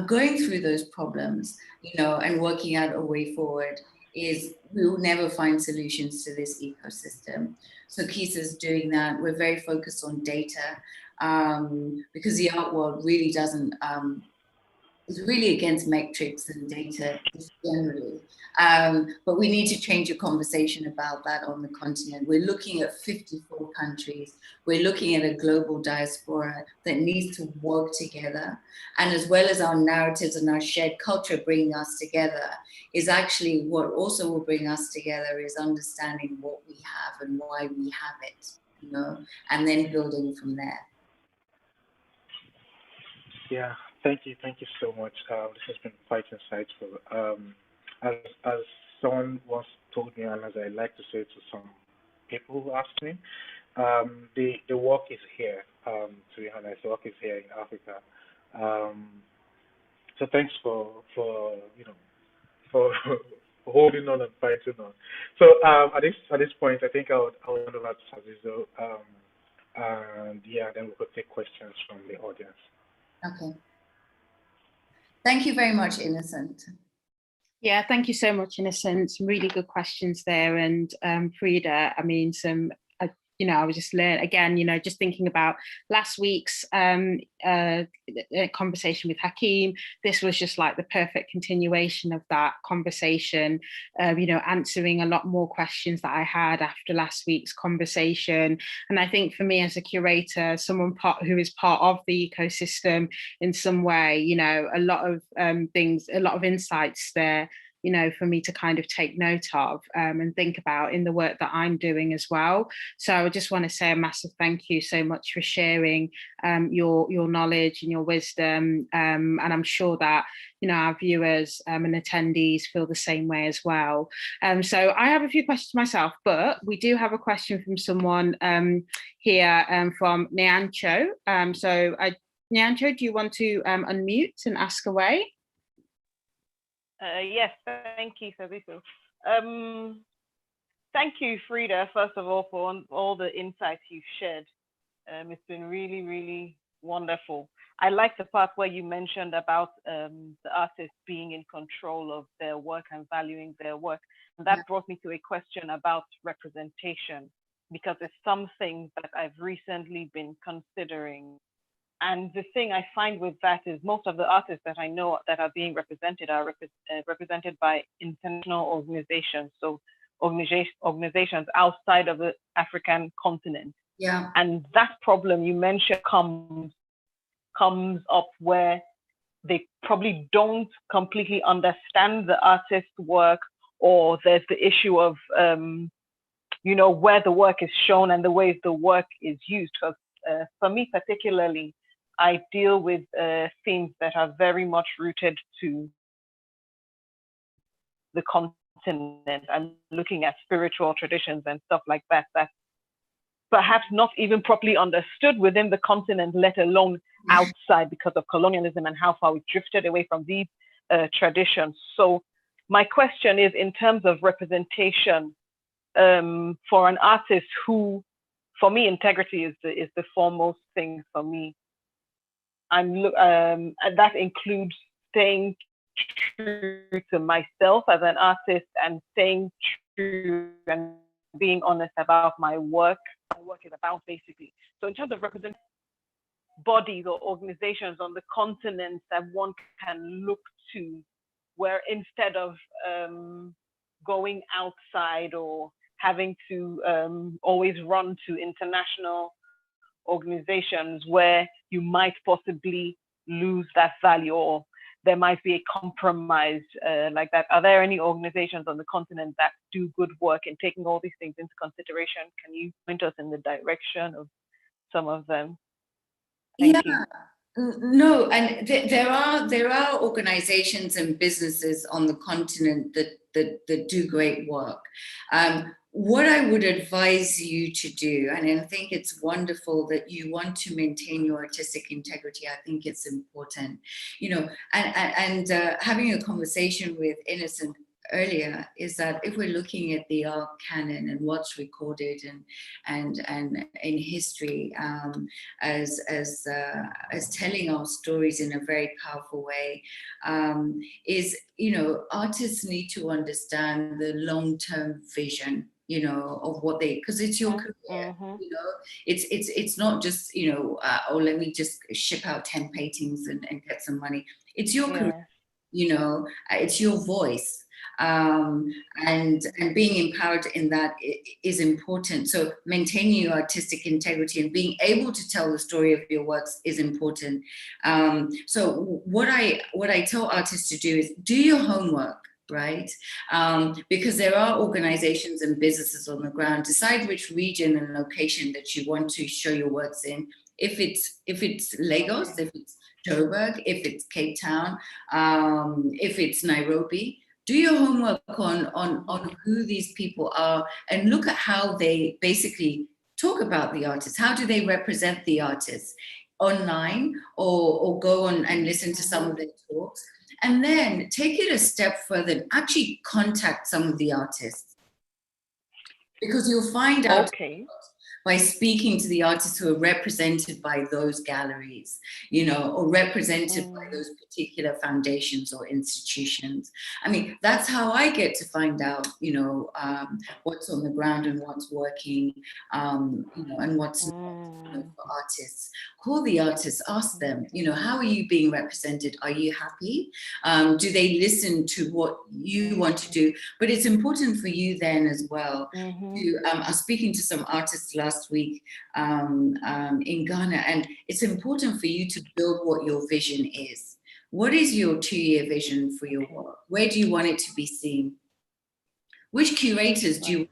going through those problems, you know, and working out a way forward, we will never find solutions to this ecosystem. So KIISA is doing that. We're very focused on data because the art world really doesn't. Is really against metrics and data generally. But we need to change the conversation about that on the continent. We're looking at 54 countries. We're looking at a global diaspora that needs to work together. And as well as our narratives and our shared culture bringing us together, is actually what also will bring us together is understanding what we have and why we have it, and then building from there. Yeah. Thank you so much. This has been quite insightful. As someone once told me, and as I like to say to some people who ask me, the work is here. To be honest, the work is here in Africa. Um, so thanks for for for holding on and fighting on. So at this point, I think I would hand over to Sazizo, and yeah, then we could take questions from the audience. Okay. Thank you very much, Innocent. Yeah, thank you so much, Innocent. Some really good questions there. And Freda, I mean, I was just learning again, just thinking about last week's conversation with Hakeem. This was just like the perfect continuation of that conversation, answering a lot more questions that I had after last week's conversation. And I think for me as a curator, someone who is part of the ecosystem in some way, a lot of things, a lot of insights there, for me to kind of take note of and think about in the work that I'm doing as well. So I just want to say a massive thank you so much for sharing your knowledge and your wisdom. And I'm sure that, our viewers and attendees feel the same way as well. So I have a few questions myself, but we do have a question from someone here from Nyancho. Nyancho, do you want to unmute and ask away? Yes, thank you, Sabiso. Thank you, Freda, first of all, for all the insights you've shared. It's been really, really wonderful. I like the part where you mentioned about the artists being in control of their work and valuing their work. And that brought me to a question about representation, because it's something that I've recently been considering. And the thing I find with that is most of the artists that I know that are being represented are represented by international organizations, so organizations outside of the African continent. Yeah. And that problem you mentioned comes up where they probably don't completely understand the artist's work, or there's the issue of where the work is shown and the ways the work is used. Because for me particularly, I deal with themes that are very much rooted to the continent. I'm looking at spiritual traditions and stuff like that, that perhaps not even properly understood within the continent, let alone outside, because of colonialism and how far we drifted away from these traditions. So my question is, in terms of representation for an artist who, for me, integrity is the foremost thing for me. That includes staying true to myself as an artist and staying true and being honest about my work. My work is about, basically. So in terms of representing bodies or organizations on the continent that one can look to, where instead of going outside or having to always run to international organizations where you might possibly lose that value, or there might be a compromise like that. Are there any organizations on the continent that do good work in taking all these things into consideration? Can you point us in the direction of some of them? Thank you. No, and there are organizations and businesses on the continent that do great work. What I would advise you to do, and I think it's wonderful that you want to maintain your artistic integrity. I think it's important, and having a conversation with Innocent earlier is that if we're looking at the art canon and what's recorded and in history as telling our stories in a very powerful way, is artists need to understand the long-term vision of what because it's your career. It's not just let me just ship out 10 paintings and get some money. It's your career, it's your voice. And being empowered in that is important. So maintaining your artistic integrity and being able to tell the story of your works is important. So what I tell artists to do is do your homework, right? Because there are organizations and businesses on the ground. Decide which region and location that you want to show your works in. If it's Lagos, if it's Joburg, if it's Cape Town, if it's Nairobi. Do your homework on who these people are and look at how they basically talk about the artists. How do they represent the artists online, or go on and listen to some of their talks? And then take it a step further and actually contact some of the artists, because you'll find out by speaking to the artists who are represented by those galleries, you know, or represented by those particular foundations or institutions. I mean, that's how I get to find out, you know, what's on the ground and what's working, you know, and what's not, you know, for artists. Call the artists, ask them, you know, how are you being represented? Are you happy? Do they listen to what you want to do? But it's important for you then as well. To, I was speaking to some artists last week in Ghana, and it's important for you to build what your vision is. What is your 2-year vision for your work? Where do you want it to be seen? Which curators do you want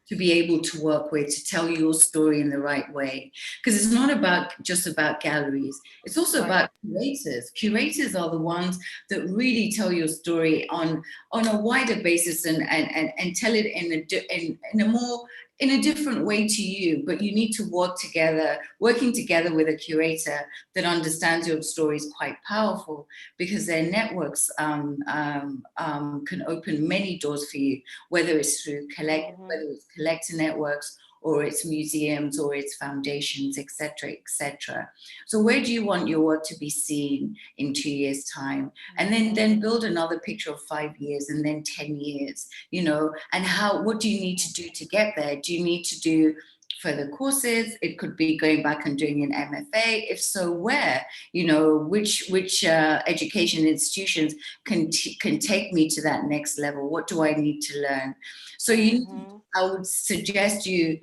to be able to work with to tell your story in the right way? Because it's not about just about galleries. It's also about curators. Curators are the ones that really tell your story on a wider basis and tell it in a different way to you, but you need to work together. Working together with a curator that understands your story is quite powerful, because their networks can open many doors for you, whether it's through collector networks, or it's museums, or it's foundations, etc., etc. So where do you want your work to be seen in 2 years' time? And then build another picture of 5 years, and then 10 years, you know, and what do you need to do to get there? Do you need to do further courses? It could be going back and doing an MFA. If so, where? You know, which education institutions can take me to that next level? What do I need to learn? So I would suggest you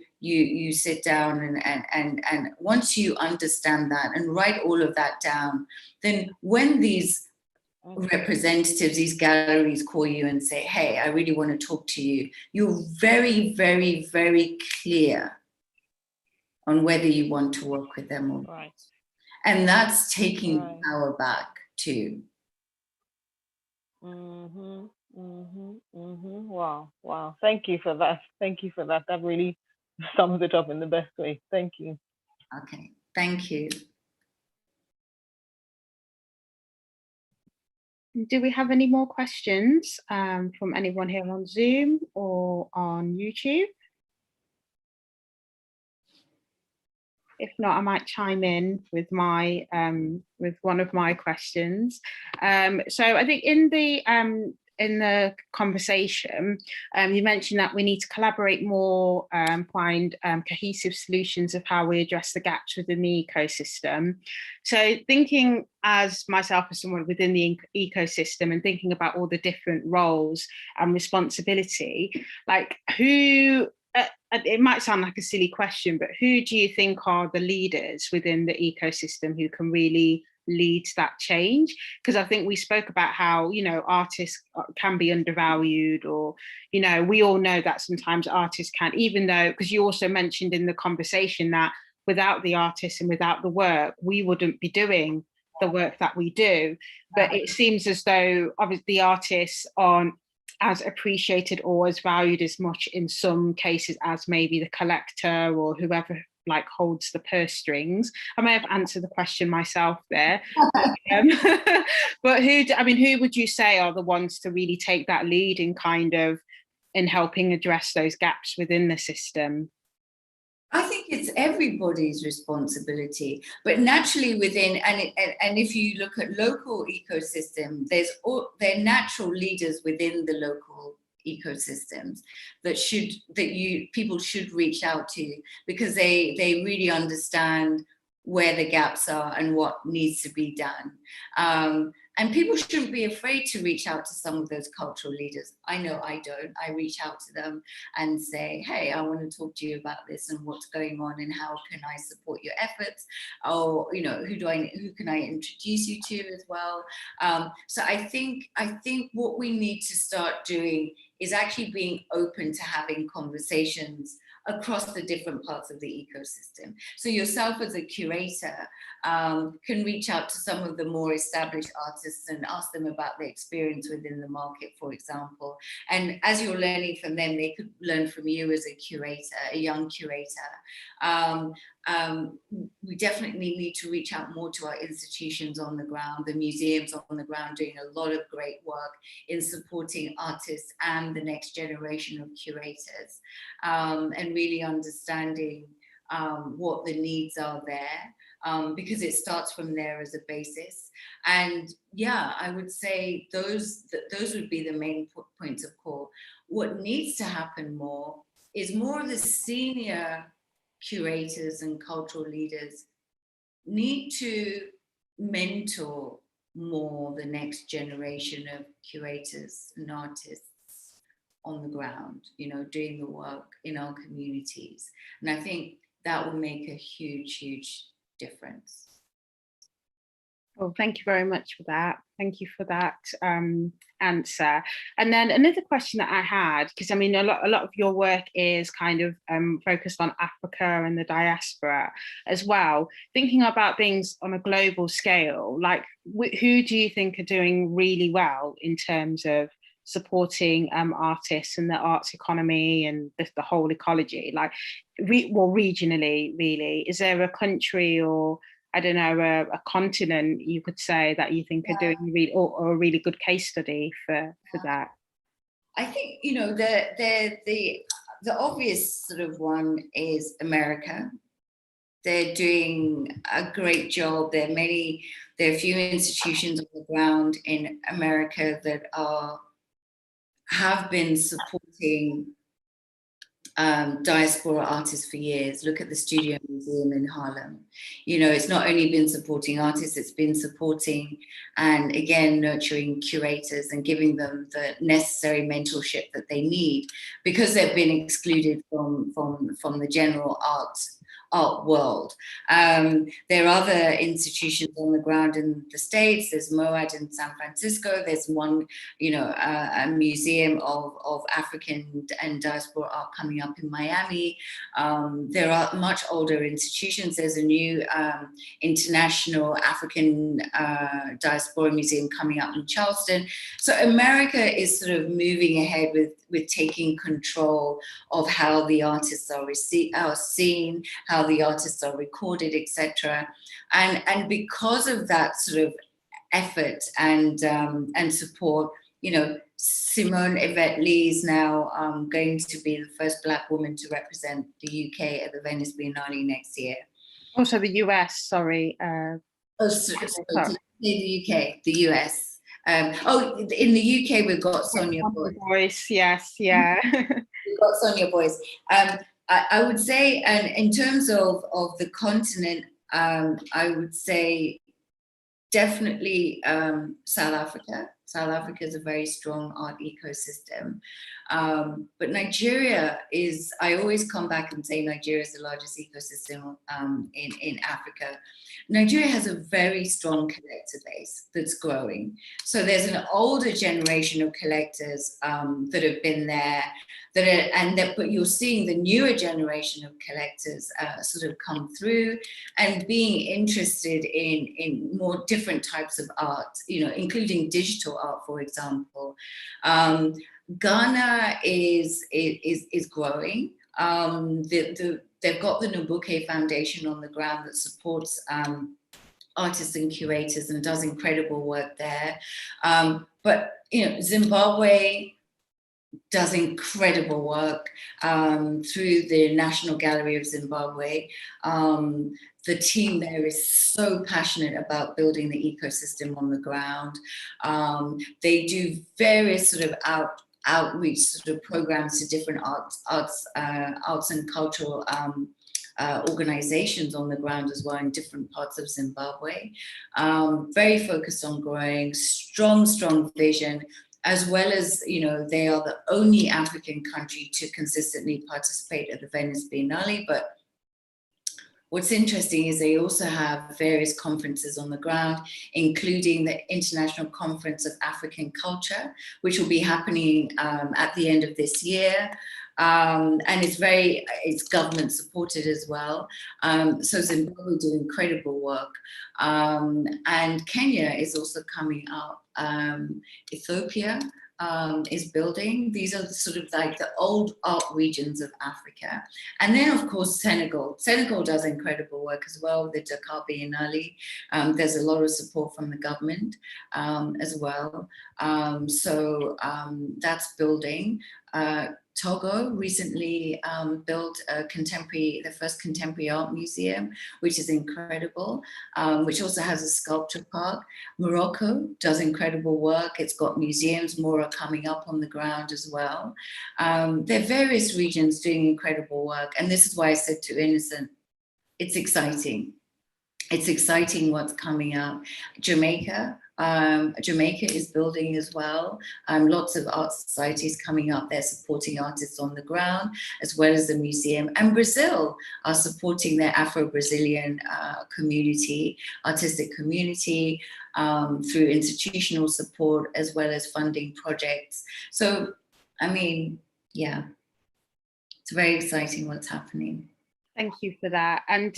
sit down and once you understand that and write all of that down, then when these representatives, these galleries call you and say, hey, I really want to talk to you, you're very, very, very clear on whether you want to work with them or not. And that's taking power back too. Wow. Thank you for that. That really sums it up in the best way. Thank you. Okay, thank you. Do we have any more questions from anyone here on Zoom or on YouTube? If not, I might chime in with my with one of my questions. So I think in the conversation, you mentioned that we need to collaborate more, find cohesive solutions of how we address the gaps within the ecosystem. So thinking as myself as someone within the ecosystem and thinking about all the different roles and responsibility, like who, it might sound like a silly question, but who do you think are the leaders within the ecosystem who can really lead that change? Because I think we spoke about how, you know, artists can be undervalued, or, you know, we all know that sometimes artists can't, even though, because you also mentioned in the conversation that without the artists and without the work, we wouldn't be doing the work that we do. But it seems as though obviously the artists aren't as appreciated or as valued as much in some cases as maybe the collector or whoever like holds the purse strings. I may have answered the question myself there. But who would you say are the ones to really take that lead in helping address those gaps within the system? I think it's everybody's responsibility, but naturally within, and if you look at local ecosystem, there are natural leaders within the local ecosystems that people should reach out to, because they really understand where the gaps are and what needs to be done. And people shouldn't be afraid to reach out to some of those cultural leaders. I know I don't. I reach out to them and say, hey, I want to talk to you about this and what's going on and how can I support your efforts? Or, you know, who can I introduce you to as well? So I think what we need to start doing is actually being open to having conversations across the different parts of the ecosystem. So yourself as a curator can reach out to some of the more established artists and ask them about their experience within the market, for example. And as you're learning from them, they could learn from you as a curator, a young curator. We definitely need to reach out more to our institutions on the ground, the museums on the ground doing a lot of great work in supporting artists and the next generation of curators, and really understanding what the needs are there, because it starts from there as a basis. And yeah, I would say those would be the main points of call. What needs to happen more is more of the senior curators and cultural leaders need to mentor more the next generation of curators and artists on the ground, you know, doing the work in our communities. And I think that will make a huge, huge difference. Well, thank you very much for that. Thank you for that answer. And then another question that I had, because I mean, a lot of your work is kind of focused on Africa and the diaspora as well. Thinking about things on a global scale, like who do you think are doing really well in terms of supporting artists and the arts economy and the whole ecology? Like, regionally, really, is there a country or I don't know, a continent you could say that you think are doing or a really good case study for that? I think, you know, the obvious sort of one is America. They're doing a great job. There are a few institutions on the ground in America that have been supporting diaspora artists for years. Look at the Studio Museum in Harlem. You know, it's not only been supporting artists, it's been supporting and again nurturing curators and giving them the necessary mentorship that they need because they've been excluded from the general art world. There are other institutions on the ground in the States. There's MOAD in San Francisco. There's one, you know, a museum of African and diaspora art coming up in Miami. There are much older institutions. There's a new international African diaspora museum coming up in Charleston. So America is sort of moving ahead with taking control of how the artists are seen, how the artists are recorded, etc. And because of that sort of effort and support, you know, Simone Yvette Lee is now going to be the first Black woman to represent the UK at the Venice Biennale next year. Also the US, sorry. Sorry, the UK, the US. In the UK we've got Sonia Boyce. Yes, yeah. We've got Sonia Boyce. I would say, and in terms of the continent, I would say definitely South Africa. South Africa is a very strong art ecosystem. But Nigeria is, I always come back and say Nigeria is the largest ecosystem in Africa. Nigeria has a very strong collector base that's growing. So there's an older generation of collectors that have been there, but you're seeing the newer generation of collectors sort of come through and being interested in more different types of art, you know, including digital art, for example. Ghana is growing. They've got the Nabuke Foundation on the ground that supports artists and curators and does incredible work there. But you know, Zimbabwe does incredible work through the National Gallery of Zimbabwe. The team there is so passionate about building the ecosystem on the ground. They do various sort of outreach sort of programs to different arts and cultural organizations on the ground as well in different parts of Zimbabwe. Very focused on growing, strong vision, as well as, you know, they are the only African country to consistently participate at the Venice Biennale. But what's interesting is they also have various conferences on the ground, including the International Conference of African Culture, which will be happening at the end of this year. And it's government supported as well. So Zimbabwe do incredible work. And Kenya is also coming up. Ethiopia is building. These are sort of like the old art regions of Africa. And then of course, Senegal. Senegal does incredible work as well, the Dakar Biennale. There's a lot of support from the government as well. So that's building. Togo recently built the first contemporary art museum, which is incredible, which also has a sculpture park. Morocco does incredible work. It's got museums, more are coming up on the ground as well. There are various regions doing incredible work. And this is why I said to Innocent, it's exciting. It's exciting what's coming up. Jamaica is building as well. Lots of art societies coming up. They're supporting artists on the ground, as well as the museum. And Brazil are supporting their Afro-Brazilian community, artistic community, through institutional support, as well as funding projects. So, I mean, yeah, it's very exciting what's happening. Thank you for that. And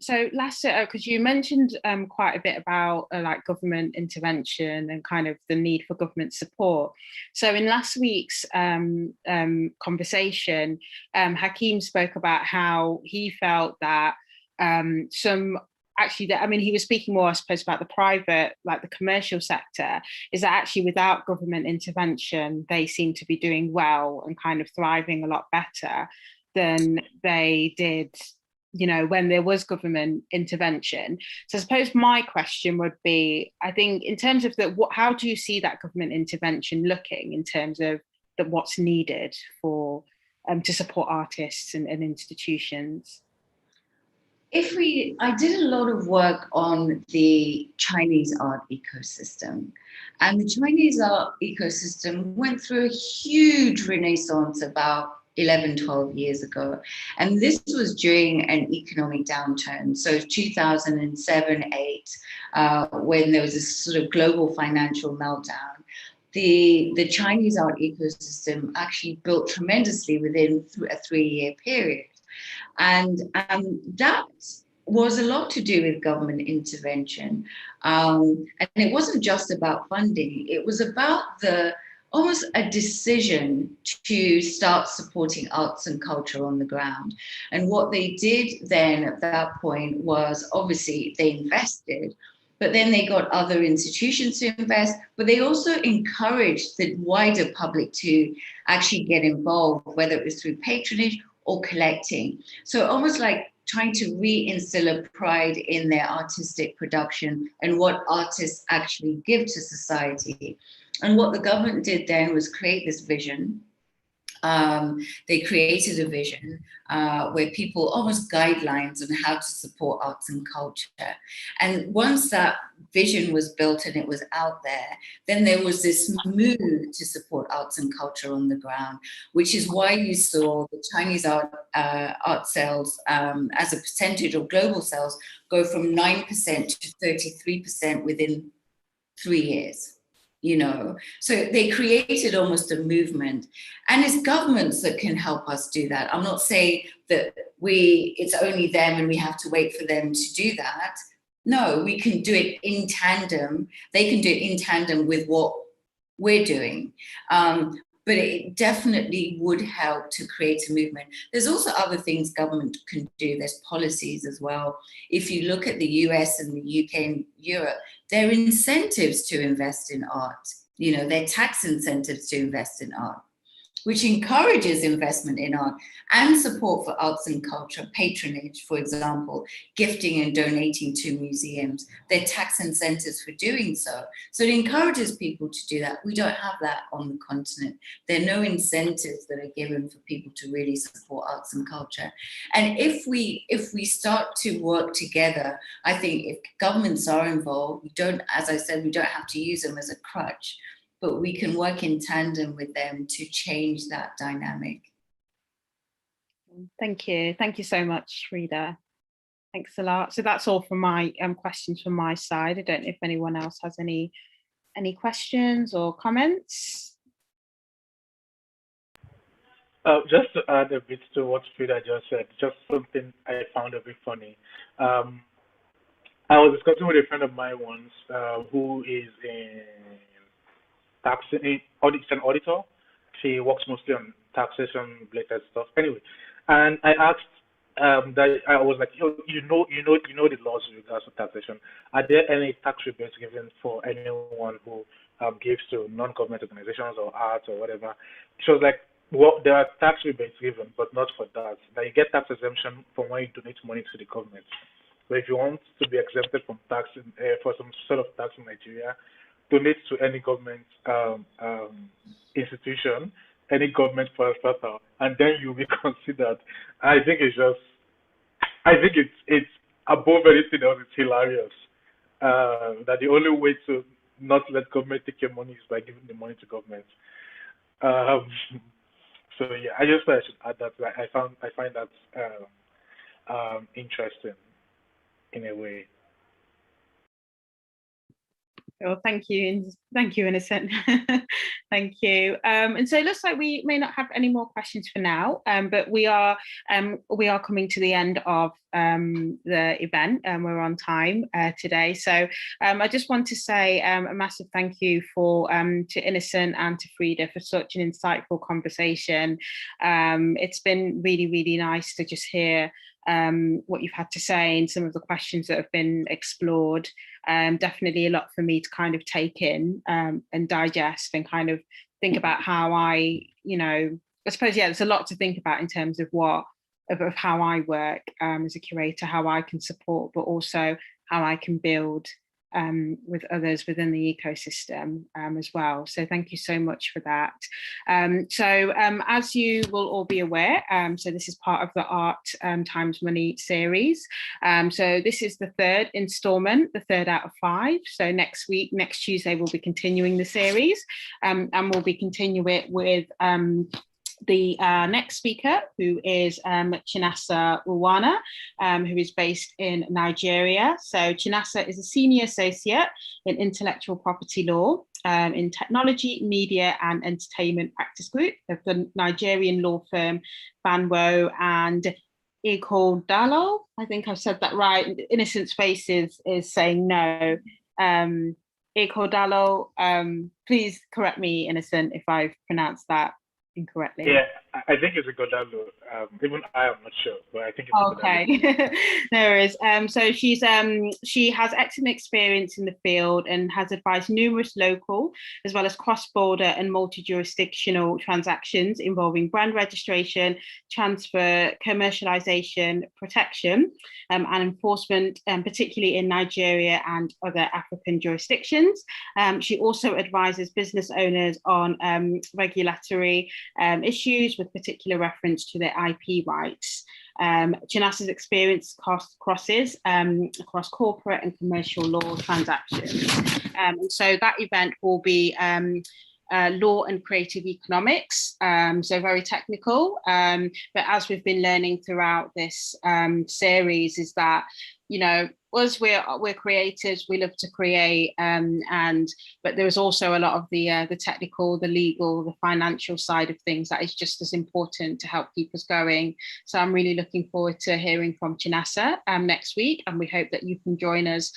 so last, because you mentioned quite a bit about like government intervention and kind of the need for government support. So in last week's conversation, Hakeem spoke about how he felt that he was speaking more, I suppose, about the private, like the commercial sector, is that actually without government intervention, they seem to be doing well and kind of thriving a lot better than they did, you know, when there was government intervention. So I suppose my question would be, I think in terms of how do you see that government intervention looking in terms of what's needed for to support artists and institutions? I did a lot of work on the Chinese art ecosystem, and the Chinese art ecosystem went through a huge renaissance about 11, 12 years ago. And this was during an economic downturn. So 2007, 8, when there was this sort of global financial meltdown, the Chinese art ecosystem actually built tremendously within a 3-year period. And that was a lot to do with government intervention. And it wasn't just about funding, it was about almost a decision to start supporting arts and culture on the ground. And what they did then at that point was, obviously they invested, but then they got other institutions to invest, but they also encouraged the wider public to actually get involved, whether it was through patronage or collecting. So almost like trying to reinstill a pride in their artistic production and what artists actually give to society. And what the government did then was create this vision. They created a vision where people, almost guidelines on how to support arts and culture. And once that vision was built and it was out there, then there was this move to support arts and culture on the ground, which is why you saw the Chinese art sales as a percentage of global sales go from 9% to 33% within 3 years. You know, so they created almost a movement, and it's governments that can help us do that. I'm not saying that it's only them and we have to wait for them to do that. No, we can do it in tandem. They can do it in tandem with what we're doing. But it definitely would help to create a movement. There's also other things government can do. There's policies as well. If you look at the US and the UK and Europe, there are incentives to invest in art. You know, there are tax incentives to invest in art, which encourages investment in art and support for arts and culture, patronage, for example, gifting and donating to museums. There are tax incentives for doing so. So it encourages people to do that. We don't have that on the continent. There are no incentives that are given for people to really support arts and culture. And if we start to work together, I think if governments are involved, as I said, we don't have to use them as a crutch, but we can work in tandem with them to change that dynamic. Thank you. Thank you so much, Freda. Thanks a lot. So that's all from my questions from my side. I don't know if anyone else has any questions or comments. Just to add a bit to what Frida just said, just something I found a bit funny. I was discussing with a friend of mine once who is in tax, an auditor. She works mostly on taxation related stuff. Anyway, and I asked that I was like, you know the laws with regards to taxation. Are there any tax rebates given for anyone who gives to non-government organizations or arts or whatever? She was like, well, there are tax rebates given, but not for that. That you get tax exemption from when you donate money to the government. But if you want to be exempted from tax for some sort of tax in Nigeria, donate to any government institution, any government parastatal, and then you'll be considered. I think it's above anything else. It's hilarious that the only way to not let government take your money is by giving the money to government. Um, so yeah, I just thought I should add that. I find that interesting in a way. Well, thank you, Innocent. Thank you. And so it looks like we may not have any more questions for now, but we are coming to the end of the event, and we're on time today. So I just want to say a massive thank you to Innocent and to Freda for such an insightful conversation. It's been really, really nice to just hear what you've had to say and some of the questions that have been explored. Definitely a lot for me to kind of take in and digest and kind of think about how I suppose, yeah, there's a lot to think about in terms of of how I work as a curator, how I can support, but also how I can build with others within the ecosystem as well. So thank you so much for that. As you will all be aware, so this is part of the Art Times Money series. So this is the third installment, the third out of 5. So next Tuesday, we'll be continuing the series, and we'll be continuing it with the next speaker, who is Chinasa Uwana, who is based in Nigeria. So Chinasa is a senior associate in intellectual property law in technology, media and entertainment practice group of the Nigerian law firm Banwo and Ighodalo. I think I've said that right. Innocent's face is saying no. Ighodalo, please correct me, Innocent, if I've pronounced that incorrectly. Yeah, I think it's a Godalo. Even I am not sure, but I think it's okay. No worries. So she has excellent experience in the field and has advised numerous local as well as cross-border and multi-jurisdictional transactions involving brand registration, transfer, commercialization, protection, and enforcement, particularly in Nigeria and other African jurisdictions. She also advises business owners on regulatory issues with particular reference to their IP rights. Chinasa's experience crosses across corporate and commercial law transactions. So that event will be law and creative economics, so very technical. But as we've been learning throughout this series, is that as we're creators, we love to create, but there is also a lot of the technical, the legal, the financial side of things that is just as important to help keep us going. So I'm really looking forward to hearing from Chinasa next week, and we hope that you can join us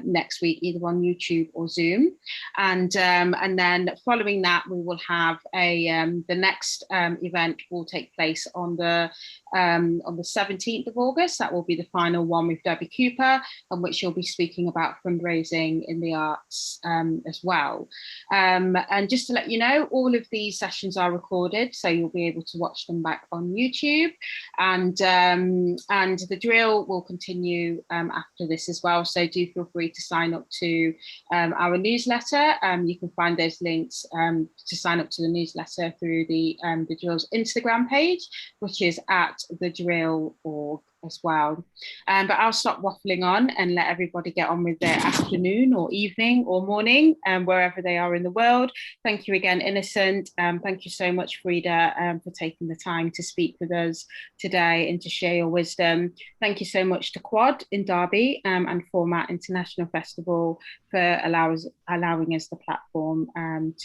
next week either on YouTube or Zoom. And then following that, we will have the next event will take place on the 17th of August. That will be the final one with Debbie Cooper, on which you'll be speaking about fundraising in the arts as well. And just to let you know, all of these sessions are recorded, so you'll be able to watch them back on YouTube. And the drill will continue after this as well. So do feel free to sign up to our newsletter. You can find those links to sign up to the newsletter through the drill's Instagram page, which is @thedrill.org. as well. But I'll stop waffling on and let everybody get on with their afternoon or evening or morning, wherever they are in the world. Thank you again, Innocent. Thank you so much, Freda, for taking the time to speak with us today and to share your wisdom. Thank you so much to Quad in Derby and Format International Festival for allowing us the platform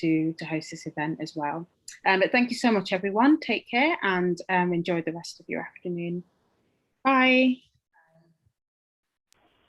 to host this event as well. But thank you so much, everyone. Take care and enjoy the rest of your afternoon. Bye.